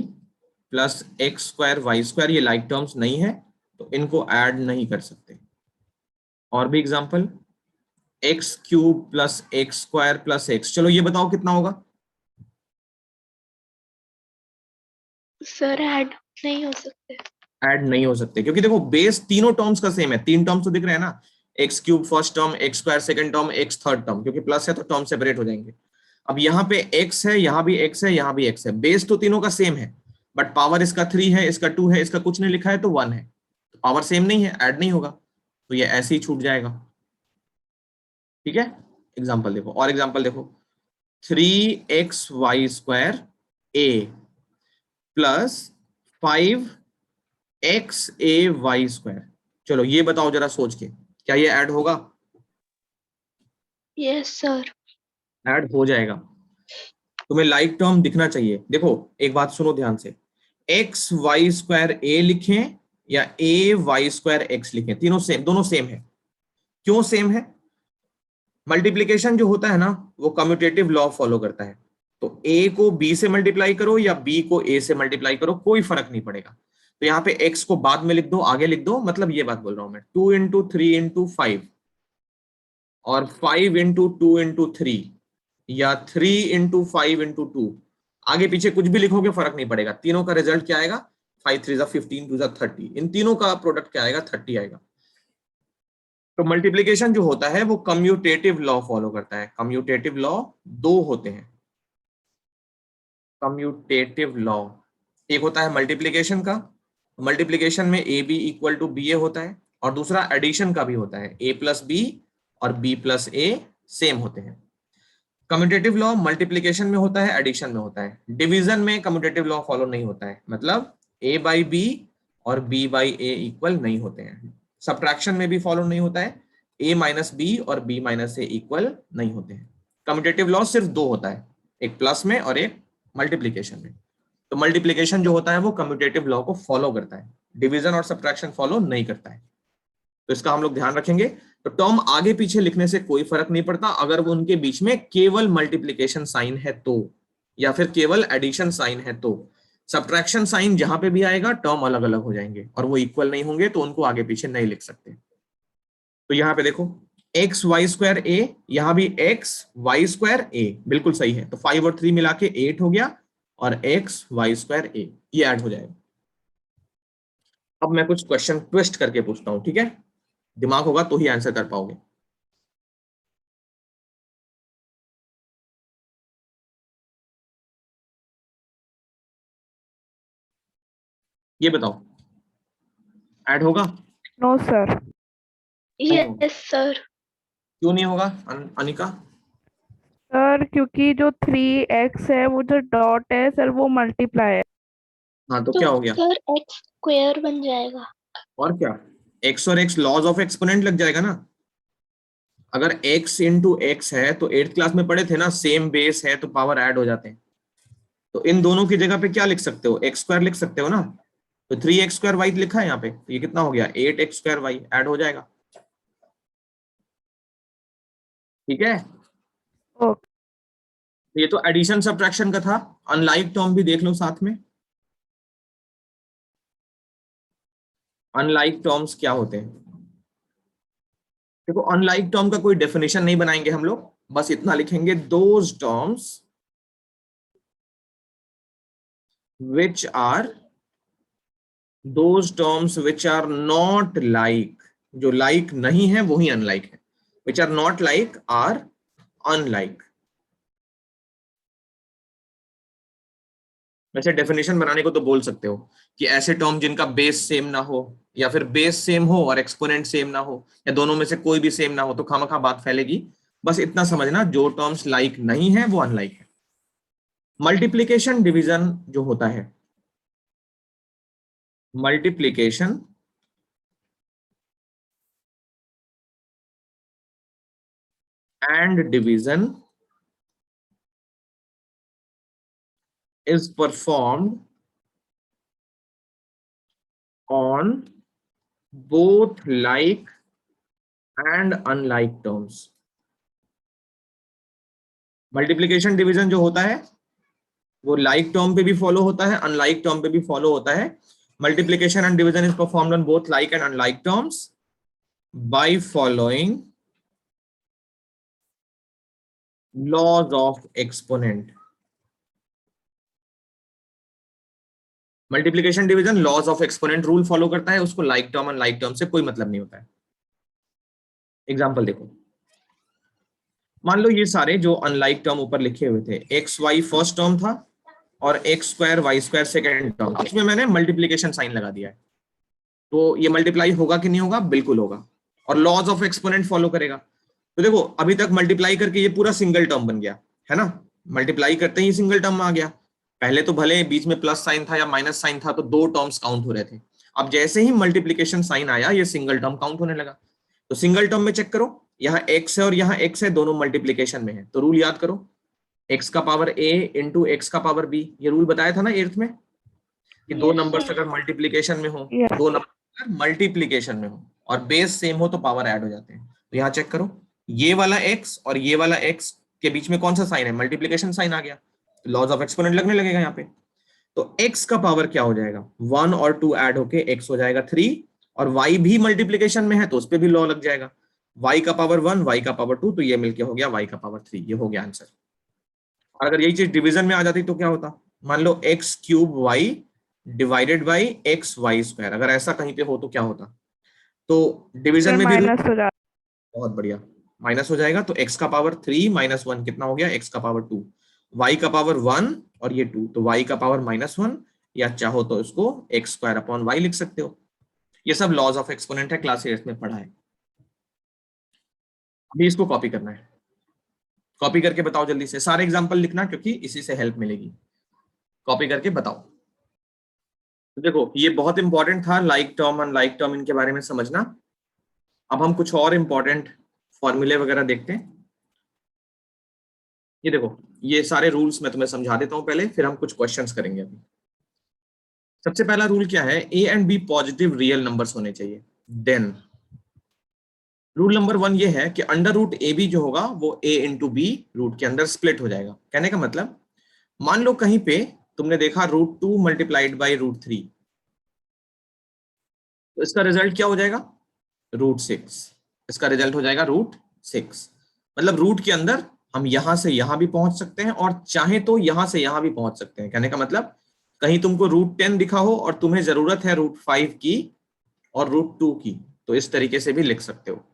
plus X square Y square, ये लाइक टर्म्स नहीं है तो इनको ऐड नहीं कर सकते। और भी example, x cube plus X square plus x, चलो ये बताओ कितना होगा। सर ऐड नहीं हो सकते। ऐड नहीं हो सकते क्योंकि देखो बेस तीनों टर्म्स का सेम है, 3 टर्म्स तो दिख रहे हैं ना, x cube first term, x square second term, x third term, क्योंकि प्लस है तो टर्म सेपरेट हो जाएंगे। अब यहाँ पे x है, यहाँ भी x है, यहाँ भी x है, बेस तो तीनों का सेम है, बट पावर इसका 3 है, इसका 2 है, इसका कुछ नहीं लिखा है तो 1 है, तो पावर सेम नहीं है, ऐड नहीं होगा, तो ये ऐसे ही छूट जाएगा। ठीक है, एग्जाम्पल देखो, और एग्जाम्पल देखो, 3xy square a plus 5xay square, चलो ये बताओ जरा सोच के, क्या ये ऐड होगा? Yes sir. ऐड हो जाएगा। तुम्हें लाइक टर्म दिखना चाहिए। देखो एक बात सुनो ध्यान से, एक्स वाई स्क्वायर ए लिखें या ए वाई स्क्वायर एक्स लिखें, तीनों सेम, दोनों सेम है। क्यों सेम है? मल्टीप्लीकेशन जो होता है ना वो कम्यूटेटिव लॉ फॉलो करता है, तो a को b से मल्टीप्लाई करो या b को a से मल्टीप्लाई करो, कोई फर्क नहीं पड़ेगा। तो यहाँ पे x को बाद में लिख दो, आगे लिख दो, मतलब ये बात बोल रहा हूं मैं, 2 इंटू 3 इंटू 5 और 5 इंटू 2 इंटू 3 या 3 इंटू 5 इंटू 2, आगे पीछे कुछ भी लिखोगे फर्क नहीं पड़ेगा, तीनों का रिजल्ट क्या आएगा, 5 3 15 2 30, इन तीनों का प्रोडक्ट क्या आएगा, 30 आएगा। तो मल्टीप्लीकेशन जो होता है वो कम्यूटेटिव लॉ फॉलो करता है। कम्यूटेटिव लॉ दो होते हैं, कम्यूटेटिव लॉ, एक होता है मल्टीप्लीकेशन का, मल्टीप्लीकेशन में A B equal to B A होता है, और दूसरा एडिशन का भी होता है, ए प्लस बी और बी प्लस ए सेम होते हैं। कम्यूटेटिव लॉ मल्टीप्लीकेशन में होता है, एडिशन में होता है। डिवीजन में कम्यूटेटिव लॉ फॉलो नहीं होता है, मतलब a बाई बी और b बाई ए इक्वल नहीं होते हैं। सब्ट्रैक्शन में भी फॉलो नहीं होता है, a माइनस बी और b माइनस ए इक्वल नहीं होते हैं। कम्यूटेटिव लॉ सिर्फ दो होता है, एक प्लस में और एक मल्टीप्लीकेशन में। तो मल्टीप्लीकेशन जो होता है वो कम्यूटेटिव लॉ को फॉलो करता है, डिवीजन और सब्ट्रैक्शन फॉलो नहीं करता है। तो इसका हम लोग ध्यान रखेंगे। तो टर्म आगे पीछे लिखने से कोई फर्क नहीं पड़ता, अगर वो उनके बीच में केवल मल्टीप्लीकेशन साइन है तो, या फिर केवल एडिशन साइन है तो। सब्ट्रैक्शन साइन जहां पे भी आएगा टर्म अलग अलग हो जाएंगे और वो इक्वल नहीं होंगे, तो उनको आगे पीछे नहीं लिख सकते। तो यहाँ पे देखो एक्स वाई स्क्वायर ए, यहां भी एक्स वाई स्क्वायर ए बिल्कुल सही है। तो 5 और 3 मिला के 8 हो गया और एक्स वाई स्क्वायर ए ये ऐड हो जाएगा। अब मैं कुछ क्वेश्चन ट्विस्ट करके पूछता हूं, ठीक है? दिमाग होगा तो ही आंसर कर पाओगे। ये बताओ ऐड होगा? No sir. नहीं होगा। Yes sir. क्यों नहीं होगा अनिका? सर क्योंकि जो 3x है वो जो डॉट है सर वो मल्टीप्लाई है। हाँ तो तो क्या हो गया? सर एक्स स्क्वायर बन जाएगा। और क्या, एक्स और एक्स लॉज ऑफ एक्सपोनेंट लग जाएगा ना। अगर x इंटू एक्स है तो 8th क्लास में पढ़े थे ना, सेम बेस है तो पावर ऐड हो जाते हैं। तो इन दोनों की जगह पे क्या लिख सकते हो, एक्स स्क्वायर लिख सकते हो ना। तो 3x स्क्वायर वाई लिखा है यहाँ पे, तो ये कितना हो गया 8x स्क्वायर वाई ऐड हो जाएगा। ठीक है, ओके। ये तो एडिशन सब्ट्रैक्शन का था। अनलाइक टर्म भी देख लो साथ में। अनलाइक टर्म्स क्या होते हैं? देखो अनलाइक टर्म का कोई डेफिनेशन नहीं बनाएंगे हम लोग, बस इतना लिखेंगे those terms which are those terms which are not like, जो like नहीं है वही unlike है, which are not like are unlike। वैसे डेफिनेशन बनाने को तो बोल सकते हो कि ऐसे टर्म जिनका बेस सेम ना हो, या फिर बेस सेम हो और एक्सपोनेंट सेम ना हो, या दोनों में से कोई भी सेम ना हो, तो खामखा बात फैलेगी। बस इतना समझना, जो टर्म्स लाइक नहीं है वो अनलाइक है। मल्टीप्लीकेशन डिवीजन जो होता है, multiplication and division is performed on both like and unlike terms। Multiplication division जो होता है वो लाइक टर्म पे भी फॉलो होता है, अनलाइक टर्म पे भी फॉलो होता है। Multiplication and division is performed on both like and unlike terms by following laws of exponent. Multiplication division laws of exponent rule follow करता है, उसको लाइक टर्म अनलाइक टर्म से कोई मतलब नहीं होता है। एग्जांपल देखो, मान लो ये सारे जो अनलाइक टर्म ऊपर लिखे हुए थे, एक्स वाई फर्स्ट टर्म था और X square Y square second term, इसमें मैंने मल्टीप्लिकेशन साइन लगा दिया है। तो ये मल्टीप्लाई होगा कि नहीं होगा? बिल्कुल होगा, और लॉज ऑफ एक्सपोनेंट फॉलो करेगा। तो देखो अभी तक मल्टीप्लाई करके ये पूरा सिंगल टर्म बन गया है ना, मल्टीप्लाई करते ही सिंगल टर्म आ गया। पहले तो भले बीच में प्लस साइन था या माइनस साइन था तो दो टर्म्स काउंट हो रहे थे, अब जैसे ही मल्टीप्लिकेशन साइन आया ये सिंगल टर्म काउंट होने लगा। तो सिंगल टर्म में चेक करो, यहाँ x है और यहाँ x है, दोनों मल्टीप्लिकेशन में है, तो रूल याद करो, x का पावर a इंटू एक्स का पावर b। ये रूल बताया था ना 8th में कि दो नंबर्स अगर मल्टीप्लिकेशन में हो, दो नंबर मल्टीप्लिकेशन में हो और बेस सेम हो तो पावर ऐड हो जाते हैं। तो यहाँ चेक करो, ये वाला x और ये वाला x के बीच में कौन सा साइन है? मल्टीप्लिकेशन साइन आ गया, तो लॉज ऑफ एक्सपोनेंट लगने लगेगा यहाँ पे। तो x का पावर क्या हो जाएगा? 1 और 2 ऐड होके x हो जाएगा 3, और y भी मल्टीप्लिकेशन में है तो उस पर भी लॉ लग जाएगा, y का पावर 1 y का पावर 2, तो ये मिलके हो गया y का पावर 3। ये हो गया आंसर। और अगर यही चीज डिवीजन में आ जाती तो क्या होता? मान लो x cube y divided by X Y square, अगर ऐसा कहीं पे हो तो क्या होता? तो डिवीजन में भी माइनस हो जाता। बहुत बढ़िया, माइनस हो जाएगा। तो x का पावर 3 माइनस 1 कितना हो गया? x का पावर 2, y का पावर 1 और ये 2, तो y का पावर -1, या चाहो तो इसको एक्स स्क्वायर अपॉन वाई लिख सकते हो। ये सब लॉज ऑफ एक्सपोनेंट है, क्लास 8 में पढ़ा है। अभी इसको कॉपी करना है, कॉपी करके बताओ जल्दी से, सारे एग्जांपल लिखना क्योंकि इसी से हेल्प मिलेगी। कॉपी करके बताओ। तो देखो ये बहुत इंपॉर्टेंट था, लाइक टर्म अनलाइक टर्म इनके बारे में समझना। अब हम कुछ और इंपॉर्टेंट फॉर्मूले वगैरह देखते हैं। ये देखो, ये सारे रूल्स मैं तुम्हें समझा देता हूं पहले, फिर हम कुछ क्वेश्चंस करेंगे अभी। सबसे पहला रूल क्या है, A and B positive real numbers होने चाहिए। देन रूल नंबर 1 ये है कि अंडर रूट ए बी जो होगा वो ए इंटू बी रूट के अंदर स्प्लिट हो जाएगा। कहने का मतलब, मान लो कहीं पे तुमने देखा √2 मल्टीप्लाइड बाई √3, तो इसका रिजल्ट क्या हो जाएगा, √6। इसका रिजल्ट हो जाएगा √6। मतलब रूट के अंदर हम यहां से यहां भी पहुंच सकते हैं और चाहे तो यहां से यहां भी पहुंच सकते हैं। कहने का मतलब, कहीं तुमको √10 दिखा हो और तुम्हें जरूरत है √5 की और √2 की, तो इस तरीके से भी लिख सकते हो।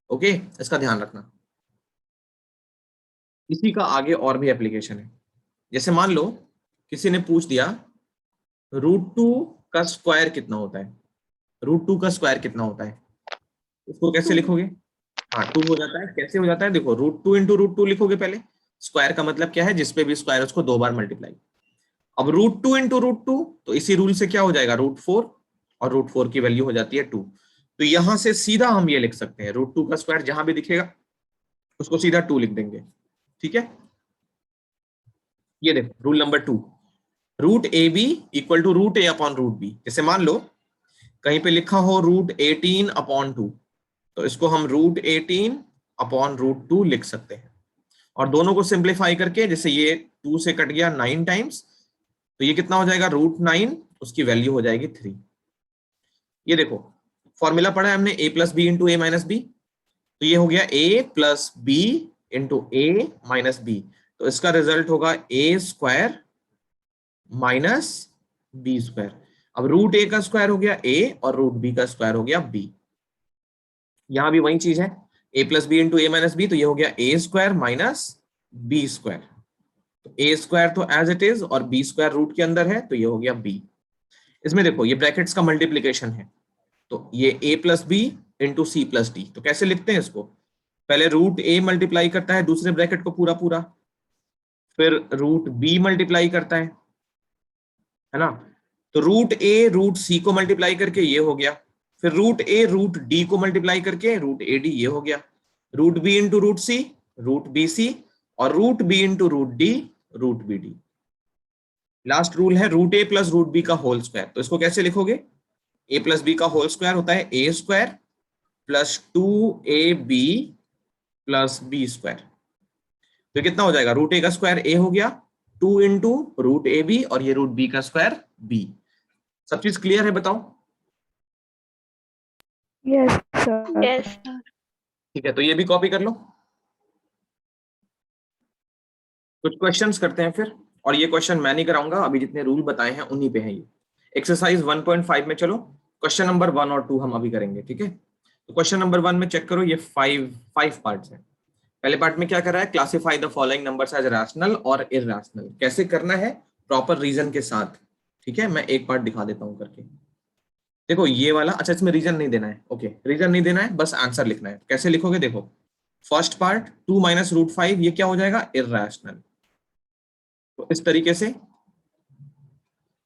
ओके, इसका ध्यान रखना। इसी का आगे और भी एप्लीकेशन है। जैसे मान लो किसी ने पूछ दिया √2 का स्क्वायर कितना होता है, √2 का स्क्वायर कितना होता है, उसको कैसे 2 लिखोगे। हाँ, 2 हो जाता है। कैसे हो जाता है, देखो √2 इंटू √2 लिखोगे पहले। स्क्वायर का मतलब क्या है, जिसपे भी स्क्वायर उसको 2 बार मल्टीप्लाई। अब √2 इंटू √2, तो इसी रूल से क्या हो जाएगा, √4, और √4 की वैल्यू हो जाती है 2। तो यहां से सीधा हम ये लिख सकते हैं, √2 का स्क्वायर जहां भी दिखेगा उसको सीधा 2 लिख देंगे। ठीक है, ये देखो rule number 2, √AB equal to √A upon √B। जैसे मान लो कहीं पे लिखा हो √18/2, तो इसको हम √18/√2 लिख सकते हैं। और दोनों को सिंप्लीफाई करके, जैसे ये 2 से कट गया 9 टाइम्स, तो ये कितना हो जाएगा, √9, उसकी वैल्यू हो जाएगी 3। ये देखो फॉर्मूला पढ़ा है हमने, a plus B into A minus B, तो ये हो गया a plus B into A minus B, तो इसका रिजल्ट होगा a square minus B square. अब √A का स्क्वायर हो गया a और √B का स्क्वायर हो गया b। यहां भी वही चीज है, a plus B into A minus B, तो ये हो गया a square minus B square. तो a स्क्वायर तो एज इट इज और b स्क्वायर रूट के अंदर है, तो ये हो गया b। इसमें देखो ये ब्रैकेट्स का मल्टीप्लीकेशन है, तो ये a plus B into C plus D. तो कैसे लिखते हैं इसको, पहले √A मल्टीप्लाई करता है दूसरे ब्रैकेट को पूरा पूरा, फिर √B मल्टीप्लाई करता है ना, तो √A √C को मल्टीप्लाई करके ये हो गया, फिर √A √D को मल्टीप्लाई करके √AD ये हो गया, √B इंटू √C √BC, और √B into √D √BD। Last rule है √A प्लस √B का होल स्क्वायर, तो इसको कैसे लिखोगे, a प्लस बी का होल स्क्वायर होता है a square plus 2ab plus B square. तो कितना हो जाएगा, √A का स्क्वायर a हो गया, 2 इंटू √AB, और ये √B का स्क्वायर b। सब चीज क्लियर है, बताओ। Yes sir. Yes sir. ठीक है, तो ये भी कॉपी कर लो। कुछ क्वेश्चंस करते हैं फिर, और ये क्वेश्चन मैं नहीं कराऊंगा, अभी जितने रूल बताए हैं उन्हीं पे है ये। एक्सरसाइज 1.5 में चलो, क्वेश्चन नंबर 1 और 2 हम अभी करेंगे। ठीक है, तो क्वेश्चन नंबर 1 में चेक करो, ये 5 पार्ट्स हैं। पहले पार्ट में क्या कर रहा है, classify the following numbers as rational और इरैशनल। कैसे करना है, प्रॉपर रीजन के साथ। ठीक है, मैं एक पार्ट दिखा देता हूं करके। देखो ये वाला, अच्छा इसमें रीजन नहीं देना है, ओके रीजन नहीं देना है, बस आंसर लिखना है। कैसे लिखोगे, देखो फर्स्ट पार्ट 2 माइनस √5, ये क्या हो जाएगा, इरैशनल। तो इस तरीके से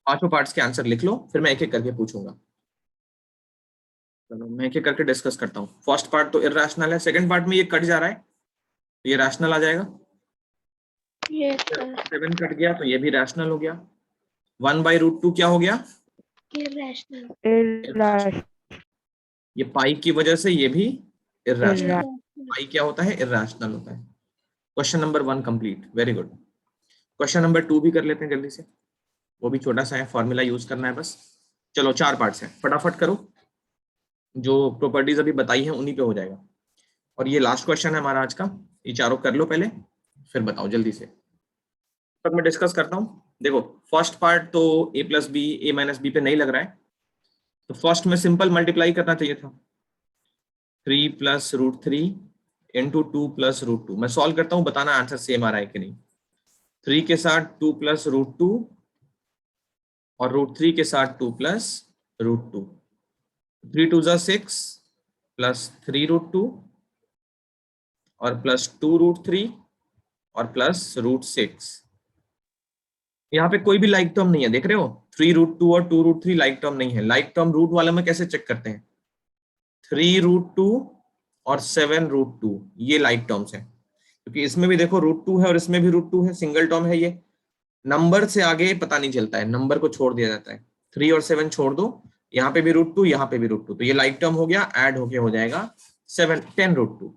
पांचों पार्ट्स के आंसर लिख लो, फिर मैं एक एक करके पूछूंगा। चलो मैं एक एक करके डिस्कस करता हूँ। फर्स्ट पार्ट तो इरैशनल है, सेकंड पार्ट में ये कट जा रहा है, तो ये रैशनल आ जाएगा। Yes sir. 7 कट गया, तो ये भी रैशनल हो गया। 1/√2 क्या हो गया, इरेशनल। इरैशनल। ये पाई की वजह से ये भी इरैशनल। इरेशनल। पाई क्या होता है, इरैशनल होता है। Question number 1 complete, very good. Question number 2 भी कर लेते हैं जल्दी से, वो भी छोटा सा है, फॉर्मूला यूज करना है बस। चलो 4 पार्ट्स हैं, फटाफट करो, जो प्रॉपर्टीज अभी बताई है उन्हीं पे हो जाएगा। और ये लास्ट क्वेश्चन है हमारा आज का, ये चारों कर लो पहले, फिर बताओ जल्दी से। तब मैं डिस्कस करता हूँ। देखो फर्स्ट पार्ट तो a plus B A minus B पे नहीं लग रहा है, तो फर्स्ट में सिंपल मल्टीप्लाई करना चाहिए था, 3 प्लस √3 इंटू 2 प्लस √2। मैं सॉल्व करता हूँ, बताना आंसर सेम आ रहा है कि नहीं। 3 के साथ 2 प्लस √2 और √3 के साथ 2 प्लस √2। 3 2 जा 6 प्लस 3 √2 और प्लस 2 √3 और प्लस √6। यहाँ पे कोई भी लाइक टर्म नहीं है, देख रहे हो, 3 √2 और 2 √3 लाइक टर्म नहीं है। लाइक टर्म रूट वाले में कैसे चेक करते हैं, 3√2 और 7√2, ये लाइक टर्म्स है, क्योंकि इसमें भी देखो √2 है और इसमें भी √2 है, सिंगल टर्म है ये। नंबर से आगे पता नहीं चलता है, नंबर को छोड़ दिया जाता है। 3 और 7 छोड़ दो, यहाँ पे भी √2, यहाँ पे भी √2, तो ये लाइक टर्म हो गया, ऐड होके हो जाएगा 10√2।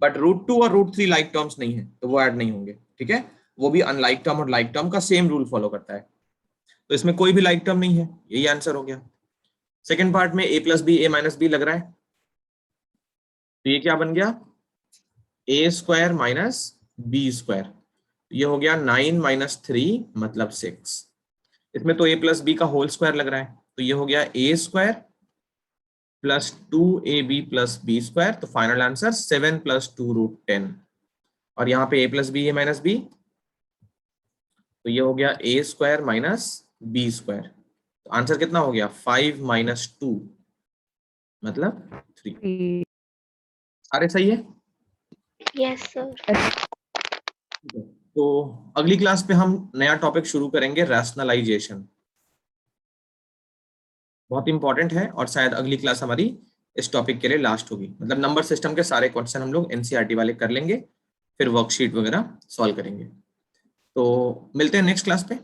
बट √2 और √3 लाइक टर्म्स नहीं है, तो वो ऐड नहीं होंगे, ठीक है। वो भी अनलाइक टर्म और लाइक टर्म का सेम रूल फॉलो करता है, तो इसमें कोई भी लाइक टर्म नहीं है, यही आंसर हो गया। सेकेंड पार्ट में a + b a - b लग रहा है, तो ये क्या बन गया, a² - b², ये हो गया 9 - 3 मतलब 6। इसमें तो a + b का होल स्क्वायर लग रहा है, तो ये हो गया a² + 2ab + b², तो फाइनल आंसर 7 + 2√10। और यहाँ पे a + b a - b, तो ये हो गया a² - b², तो आंसर कितना हो गया 5 - 2 मतलब 3। सारे सही है। Yes sir. तो अगली क्लास पे हम नया टॉपिक शुरू करेंगे, रैशनलाइजेशन, बहुत इंपॉर्टेंट है, और शायद अगली क्लास हमारी इस टॉपिक के लिए लास्ट होगी। मतलब नंबर सिस्टम के सारे क्वेश्चन हम लोग एनसीईआरटी वाले कर लेंगे, फिर वर्कशीट वगैरह सॉल्व करेंगे। तो मिलते हैं नेक्स्ट क्लास पे।